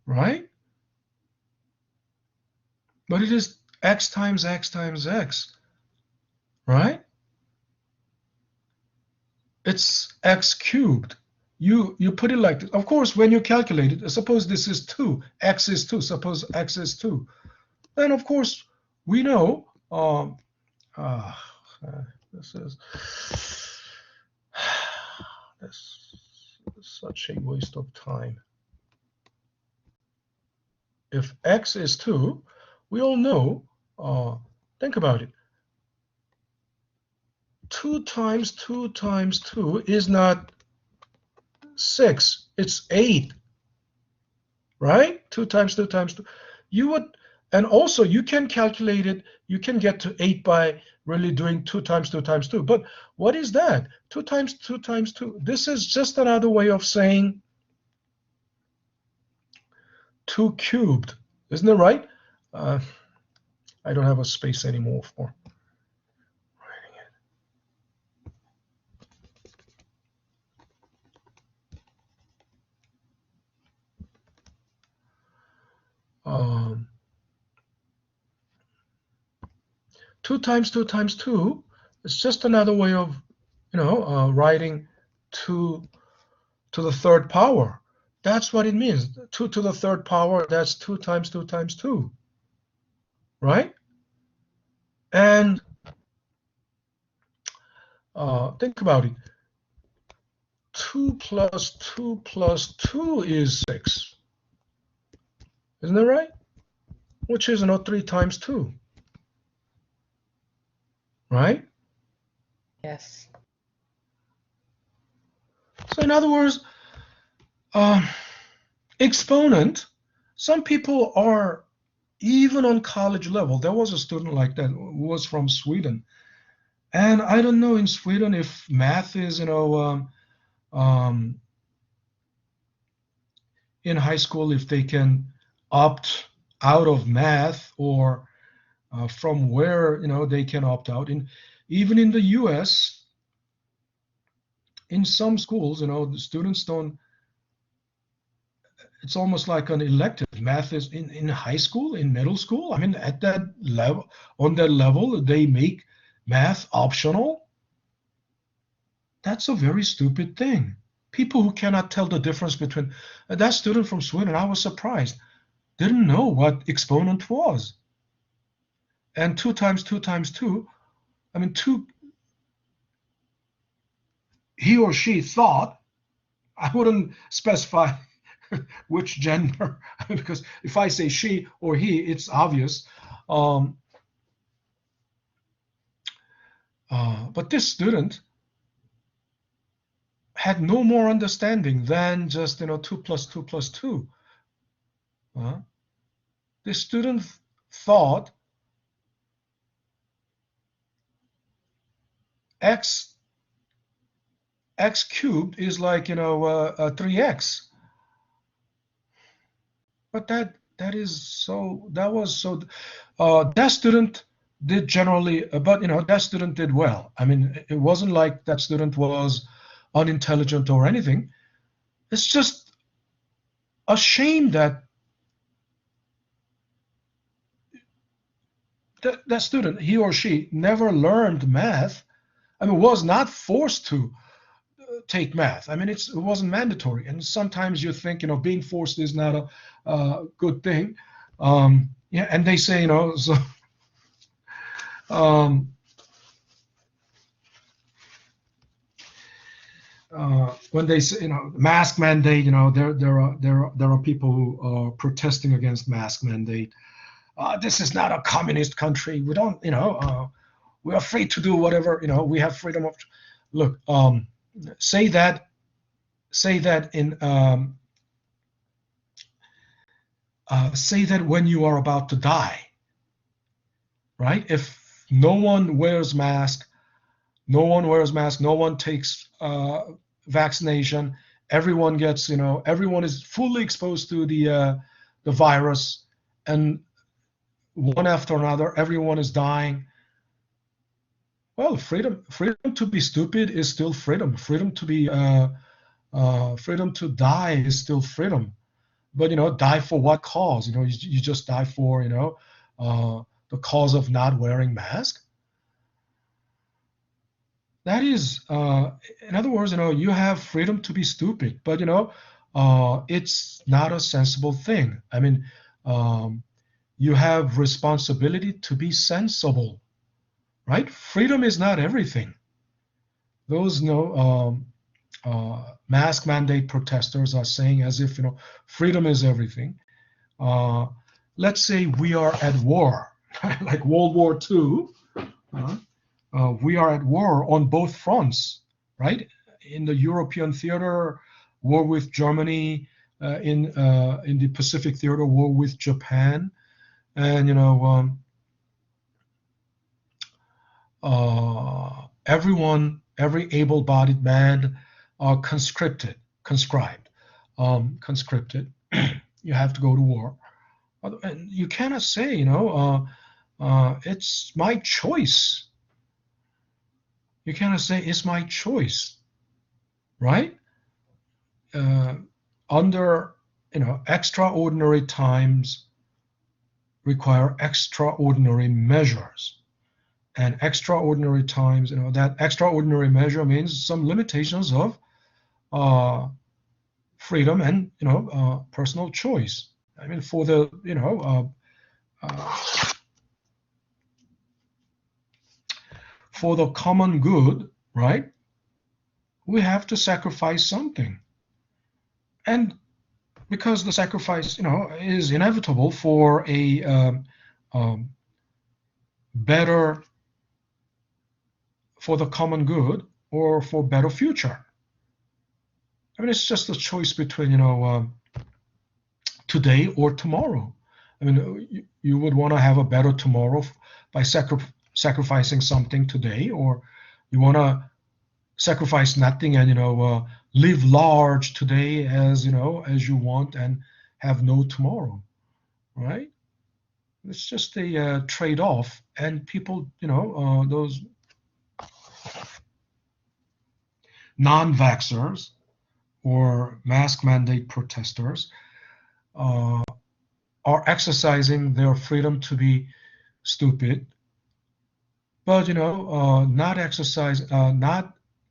right? But it is x times x times x, right? It's x cubed. You put it like this. Of course, when you calculate it, suppose this is 2, x is 2, suppose x is 2. Then, of course, we know, this is such a waste of time. If x is 2, we all know, think about it. 2 times 2 times 2 is not 6, it's 8, right? 2 times 2 times 2. You would, and also you can calculate it, you can get to 8 by really doing 2 times 2 times 2. But what is that? 2 times 2 times 2. This is just another way of saying 2 cubed, isn't it right? I don't have a space anymore for writing it. Two times two times two. It's just another way of, writing 2 to the third power. That's what it means. 2 to the third power, that's 2 times 2 times 2, right? And think about it. 2 plus 2 plus 2 is 6. Isn't that right? Which is 3 times 2, right? Yes. So in other words, exponent, some people are even on college level. There was a student like that who was from Sweden. And I don't know in Sweden if math is, in high school, if they can opt out of math, or from where, they can opt out. Even in the US, in some schools, the students don't, it's almost like an elective. Math is in high school, in middle school. I mean, at that level, on that level, they make math optional. That's a very stupid thing. People who cannot tell the difference between that student from Sweden, I was surprised, didn't know what exponent was. And 2 times 2 times 2, I mean, 2, he or she thought, I wouldn't specify which gender, because if I say she or he, it's obvious. But this student had no more understanding than just 2 plus 2 plus 2. The student thought x cubed is like 3x, but that student did generally, but that student did well. I mean, it wasn't like that student was unintelligent or anything. It's just a shame that that student, he or she, never learned math. I mean, was not forced to take math. I mean, it wasn't mandatory. And sometimes you think, being forced is not a good thing. Yeah, and they say, so. When they say, mask mandate, there are people who are protesting against mask mandate. This is not a communist country. We don't, we are free to do whatever, we have freedom of. Look, say that in say that when you are about to die, right? If no one wears mask, no one takes vaccination, everyone gets, everyone is fully exposed to the virus, and one after another, everyone is dying. Well, freedom to be stupid is still freedom. Freedom to be freedom to die is still freedom. But die for what cause? You just die for the cause of not wearing mask. That is, in other words, you have freedom to be stupid, but it's not a sensible thing. I mean, you have responsibility to be sensible, right? Freedom is not everything. Those mask mandate protesters are saying as if freedom is everything. Let's say we are at war, like World War II. We are at war on both fronts, right? In the European theater, war with Germany. In the Pacific theater, war with Japan. And every able-bodied man are conscripted. You have to go to war. And you cannot say, it's my choice. You cannot say it's my choice, right? Under, extraordinary times require extraordinary measures. And extraordinary times, that extraordinary measure means some limitations of freedom and, personal choice. I mean, for the, for the common good, right? We have to sacrifice something. And because the sacrifice, is inevitable for a better, for the common good or for better future. I mean, it's just a choice between, today or tomorrow. I mean, you would want to have a better tomorrow by sacrificing something today, or you want to sacrifice nothing and, live large today as, as you want and have no tomorrow, right? It's just a trade-off, and people, those non-vaxxers or mask mandate protesters are exercising their freedom to be stupid, but not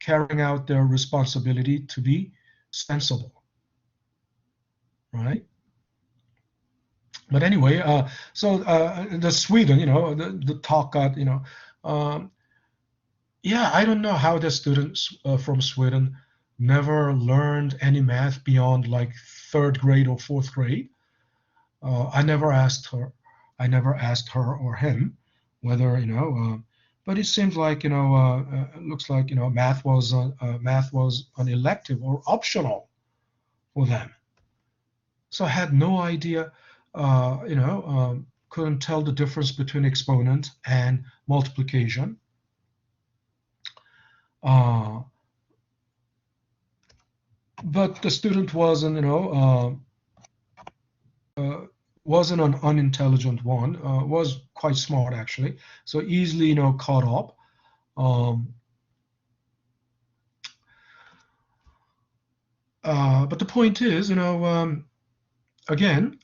carrying out their responsibility to be sensible, right? But anyway, so the Sweden, the talk got, yeah, I don't know how the students from Sweden never learned any math beyond like third grade or fourth grade. I never asked her or him whether, but it seems like, it looks like, math was an elective or optional for them. So I had no idea, couldn't tell the difference between exponent and multiplication. But the student wasn't, wasn't an unintelligent one, was quite smart actually, so easily, caught up. But the point is, again,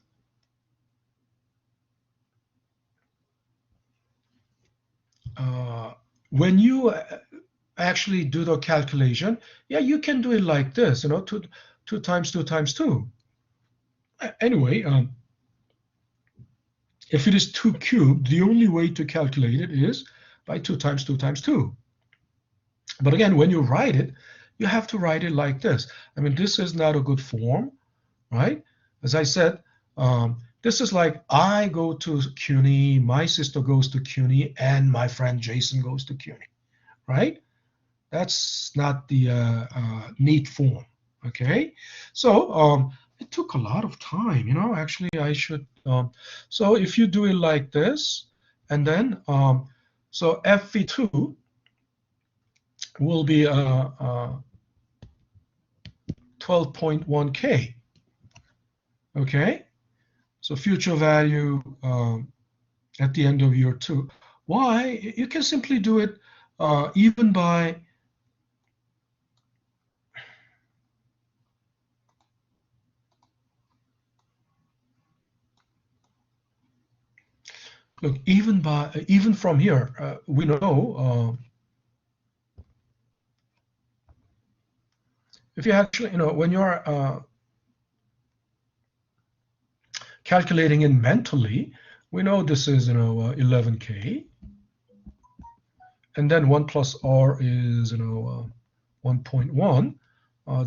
when you actually do the calculation, yeah, you can do it like this, 2 times 2 times 2. Anyway, if it is 2 cubed, the only way to calculate it is by 2 times 2 times 2. But again, when you write it, you have to write it like this. I mean, this is not a good form, right? As I said, this is like I go to CUNY, my sister goes to CUNY, and my friend Jason goes to CUNY, right? That's not the neat form, okay? So it took a lot of time, actually I should, so if you do it like this, and then, so FV2 will be 12.1K, okay? So future value at the end of year 2. Why? You can simply do it even by look, even from here, we know if you actually, when you're calculating it mentally, we know this is, 11K, and then 1 plus R is, 1.1.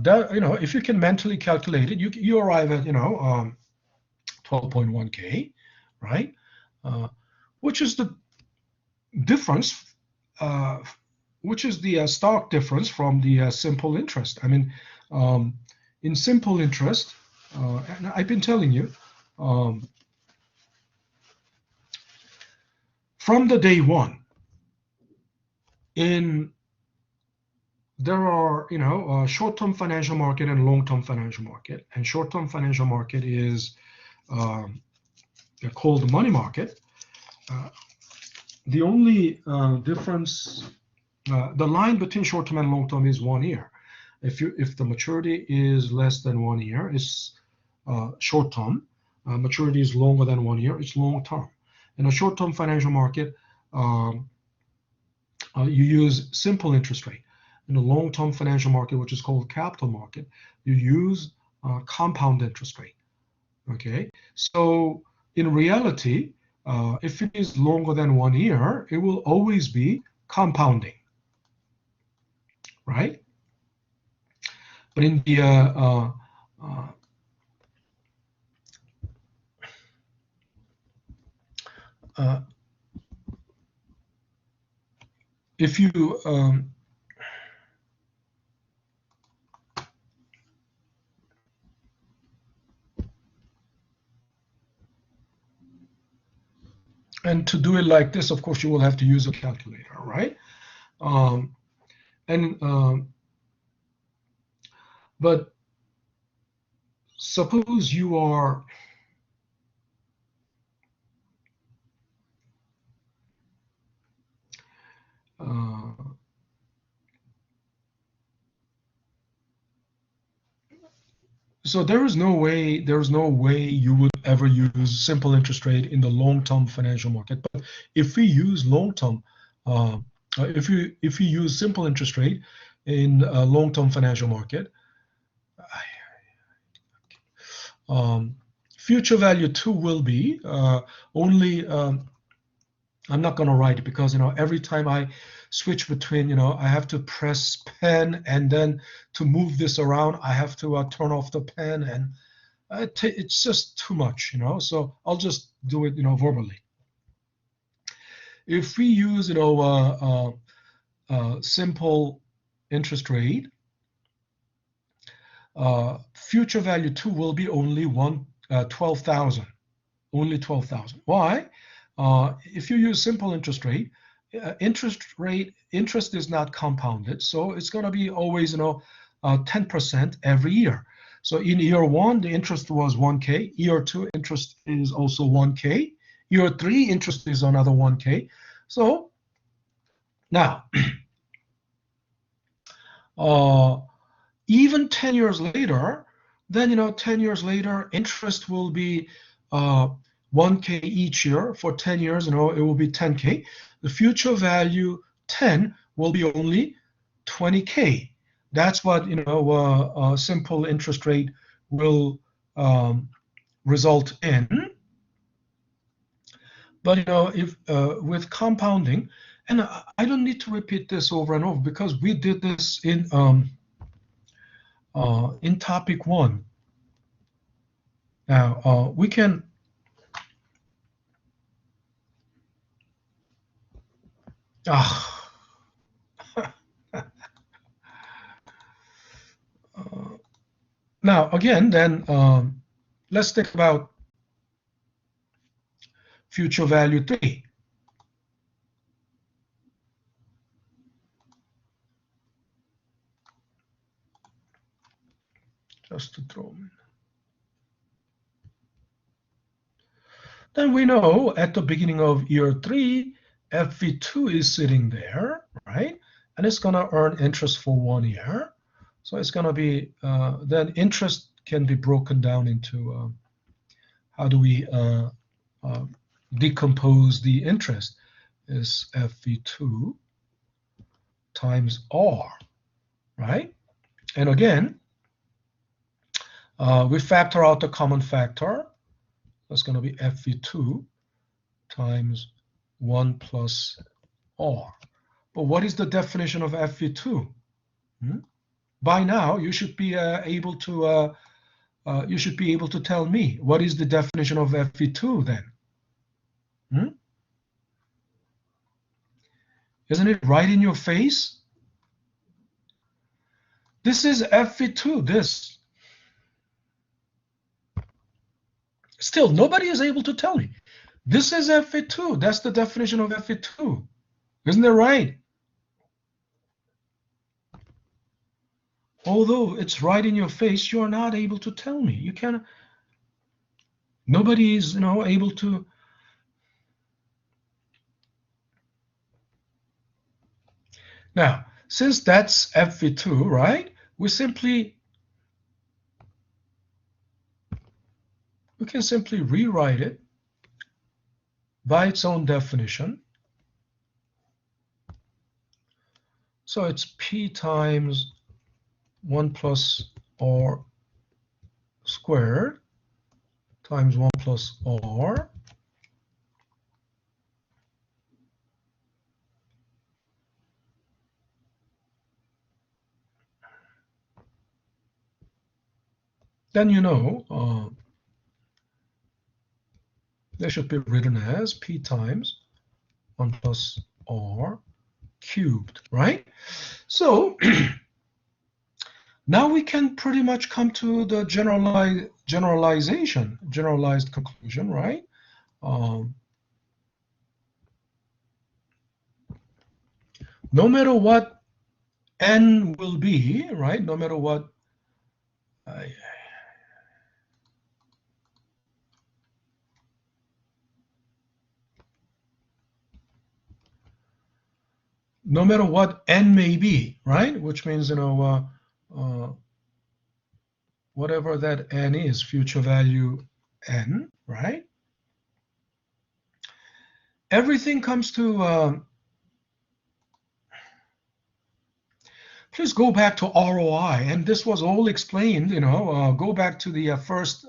That, if you can mentally calculate it, you arrive at, 12.1K, right? Which is the difference, which is the stark difference from the simple interest. I mean, in simple interest, and I've been telling you, from the day one, there are, short-term financial market and long-term financial market, and short-term financial market is called the money market, the only difference, the line between short-term and long-term is 1 year. If the maturity is less than 1 year, it's short-term. Maturity is longer than 1 year, it's long-term. In a short-term financial market, you use simple interest rate. In a long-term financial market, which is called capital market, you use compound interest rate. Okay, so in reality, if it is longer than 1 year, it will always be compounding, right? But in the if you and to do it like this, of course, you will have to use a calculator, right? But suppose you are so there is no way you would ever use simple interest rate in the long-term financial market. But if we use long-term, if you use simple interest rate in a long-term financial market, future value 2 will be only. I'm not going to write it because every time I switch between, I have to press pen, and then to move this around, I have to turn off the pen, and it's just too much, So I'll just do it, verbally. If we use, simple interest rate, future value 2 will be only 12,000. Only 12,000. Why? If you use simple interest rate, interest is not compounded, so it's going to be always 10% every year. So in year 1, the interest was 1K. Year 2, interest is also 1K. Year 3, interest is another 1K. So now, even 10 years later, then 10 years later, interest will be 1K each year. For 10 years, it will be 10K. The future value 10 will be only 20K. That's what simple interest rate will result in. But if with compounding, and I don't need to repeat this over and over because we did this in topic 1. Now we can. Now again, then let's think about future value 3. Just to throw in. Then we know at the beginning of year 3, FV2 is sitting there, right? And it's going to earn interest for 1 year. So it's going to be, then interest can be broken down into, how do we decompose the interest? Is FV2 times R, right? And again, we factor out the common factor. That's going to be FV2 times 1 plus R. But what is the definition of FV2? By now, you should be able to tell me what is the definition of FV2 then. Isn't it right in your face? This is FV2. This. Still, nobody is able to tell me. This is FV2. That's the definition of FV2. Isn't that right? Although it's right in your face, you are not able to tell me. You cannot. Nobody is, able to. Now, since that's FV2, right? We can simply rewrite it by its own definition. So it's P times 1 plus R squared times 1 plus R then they should be written as P times 1 plus R cubed, right? So now we can pretty much come to the generalized conclusion, right? No matter what n will be, right? No matter what no matter what n may be, right? Which means, whatever that n is, future value n, right? Everything comes to, please go back to ROI, and this was all explained, go back to the first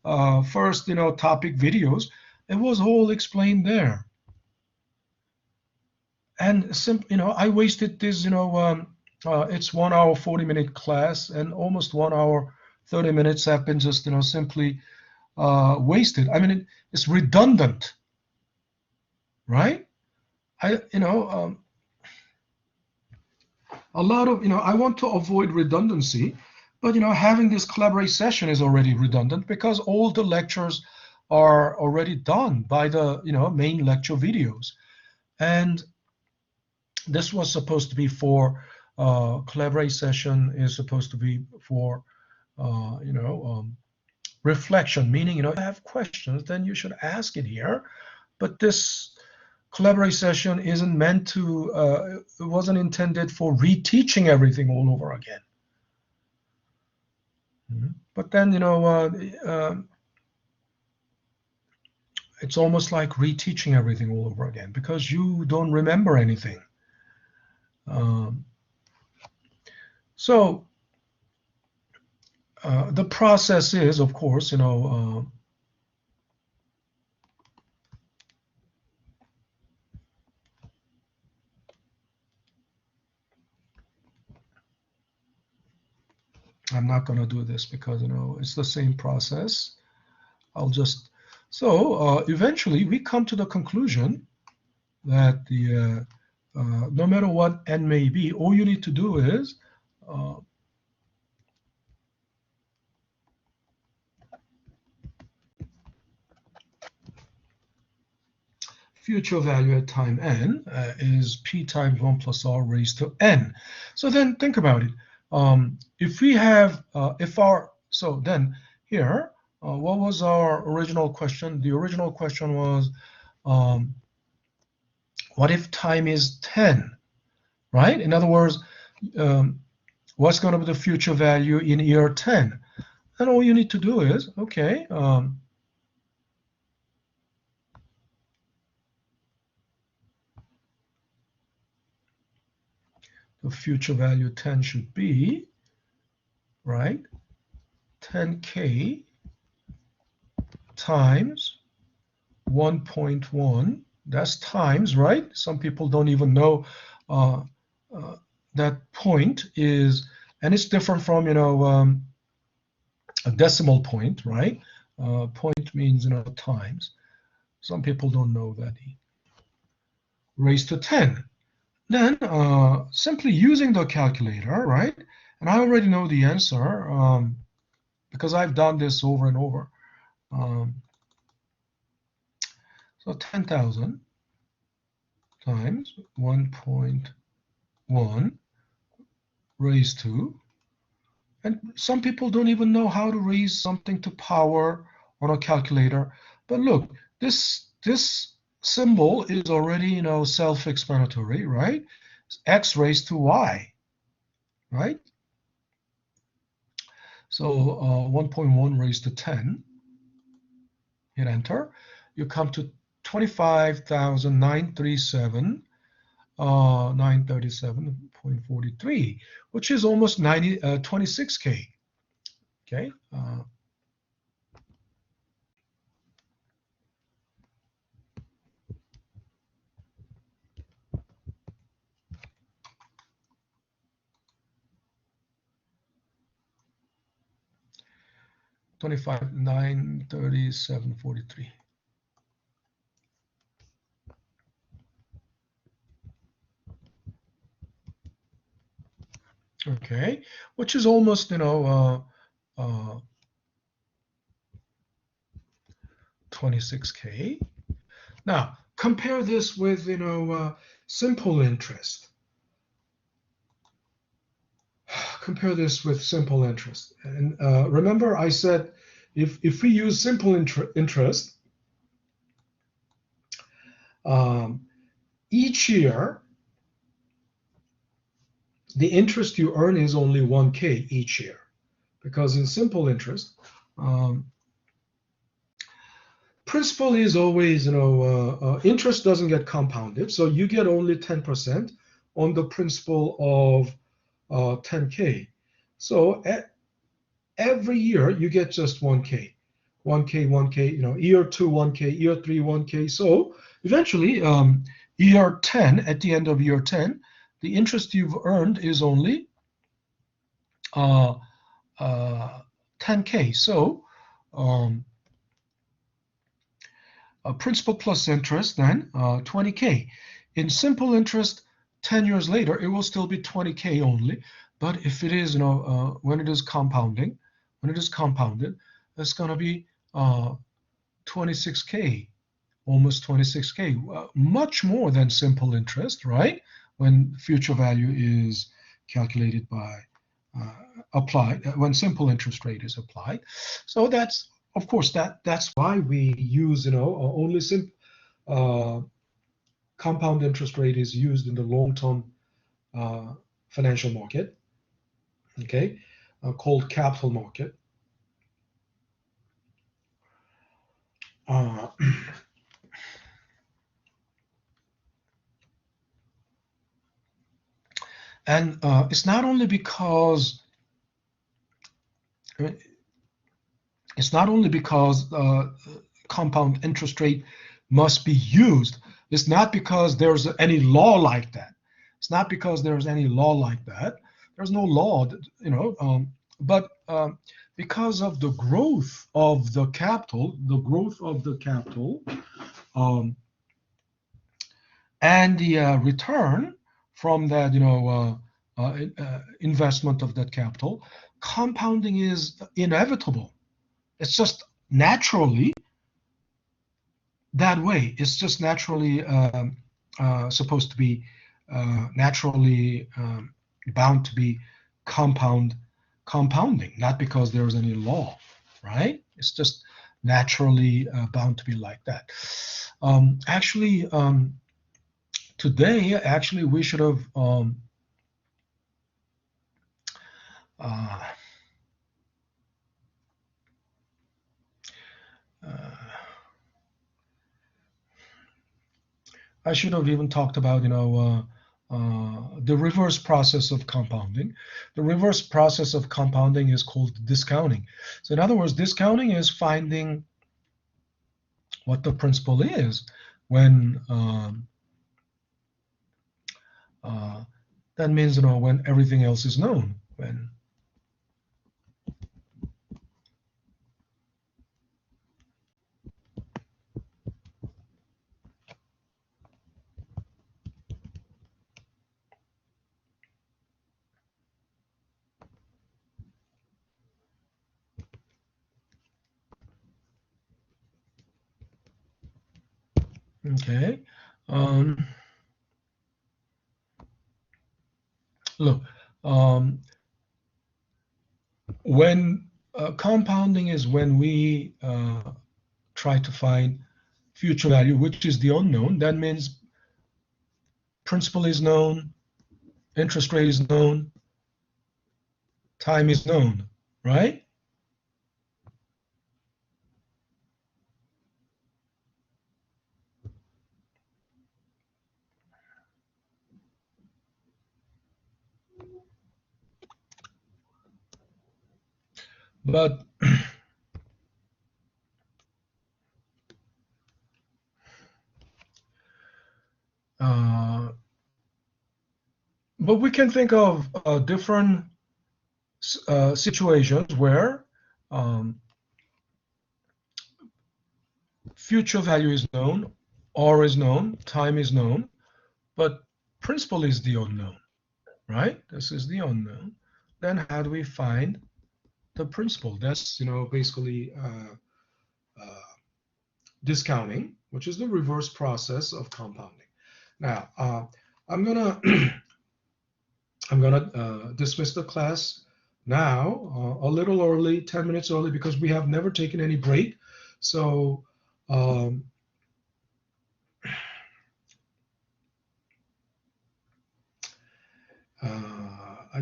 topic videos. It was all explained there. And I wasted this, it's 1 hour 40-minute class, and almost 1 hour 30 minutes have been just simply wasted. I mean, it's redundant, right? A lot of I want to avoid redundancy, but having this collaborate session is already redundant because all the lectures are already done by the main lecture videos, and this was supposed to be for collaborate session is supposed to be for reflection, meaning if you have questions, then you should ask it here. But this collaborate session isn't meant to, it wasn't intended for reteaching everything all over again. But then it's almost like reteaching everything all over again because you don't remember anything. So the process is, of course, I'm not going to do this because it's the same process. I'll just eventually we come to the conclusion that the no matter what n may be, all you need to do is future value at time n is P times 1 plus R raised to n. So then think about it. If we have, then here, what was our original question? The original question was, what if time is 10, right? In other words, what's going to be the future value in year 10? And all you need to do is, okay, the future value 10 should be, right, 10K times 1.1. That's times, right? Some people don't even know that point is, and it's different from, a decimal point, right? Point means, times. Some people don't know that. Raised to 10. Then simply using the calculator, right? And I already know the answer because I've done this over and over. So 10,000 times 1.1 raised to, and some people don't even know how to raise something to power on a calculator. But look, this symbol is already, you know, self-explanatory, right? It's x raised to y, right? So 1.1 raised to 10. Hit enter. You come to 25,937. 937.43, which is almost 26K. Okay. 25,937.43. Okay, which is almost, you know, 26K. Now, compare this with, you know, simple interest. Compare this with simple interest. And remember I said, if we use simple interest, each year, the interest you earn is only 1K each year. Because in simple interest, principal is always, you know, interest doesn't get compounded. So you get only 10% on the principal of 10K. So every year you get just 1K, 1K, 1K, you know, year 2, 1K, year 3, 1K. So eventually, year 10, at the end of year 10, the interest you've earned is only 10K. So principal plus interest, then 20K. In simple interest, 10 years later, it will still be 20K only. But if it is, you know, when it is compounded, it's going to be 26K, almost 26K, much more than simple interest, right? When future value is calculated by applied, when simple interest rate is applied. So that's, of course, that's why we use, you know, only compound interest rate is used in the long-term financial market, okay, called capital market. And it's not only because compound interest rate must be used. It's not because there's any law like that. It's not because there's any law like that. There's no law, you know, but because of the growth of the capital, and the return from that, you know, investment of that capital, compounding is inevitable. It's just naturally that way. It's just naturally supposed to be naturally bound to be compounding, not because there's any law, right? It's just naturally bound to be like that. Actually, today, actually, we should have I should have even talked about, you know, the reverse process of compounding. The reverse process of compounding is called discounting. So in other words, discounting is finding what the principal is when that means, you know, when everything else is known. When okay, look, when compounding is when we try to find future value, which is the unknown. That means principal is known, interest rate is known, time is known, right? But but we can think of different situations where future value is known, R is known, time is known, but principal is the unknown, right? This is the unknown. Then how do we find the principal? That's, basically discounting, which is the reverse process of compounding. Now, I'm gonna dismiss the class now a little early, 10 minutes early, because we have never taken any break. So I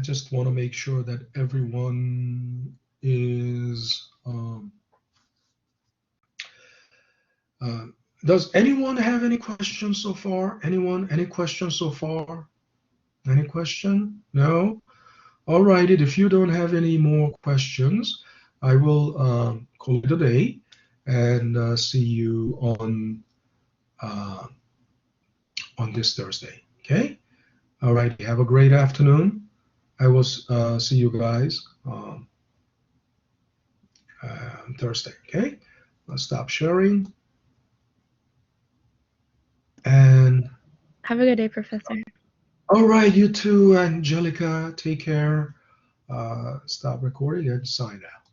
just want to make sure that everyone is. Does anyone have any questions so far? Anyone? Any questions so far? Any question? No? All righty. If you don't have any more questions, I will call it a day and see you on this Thursday. Okay? All right. Have a great afternoon. I will see you guys on Thursday. Okay? I'll stop sharing. And Have a good day, Professor. all right, you too, Angelica. Take care. Stop recording and sign out.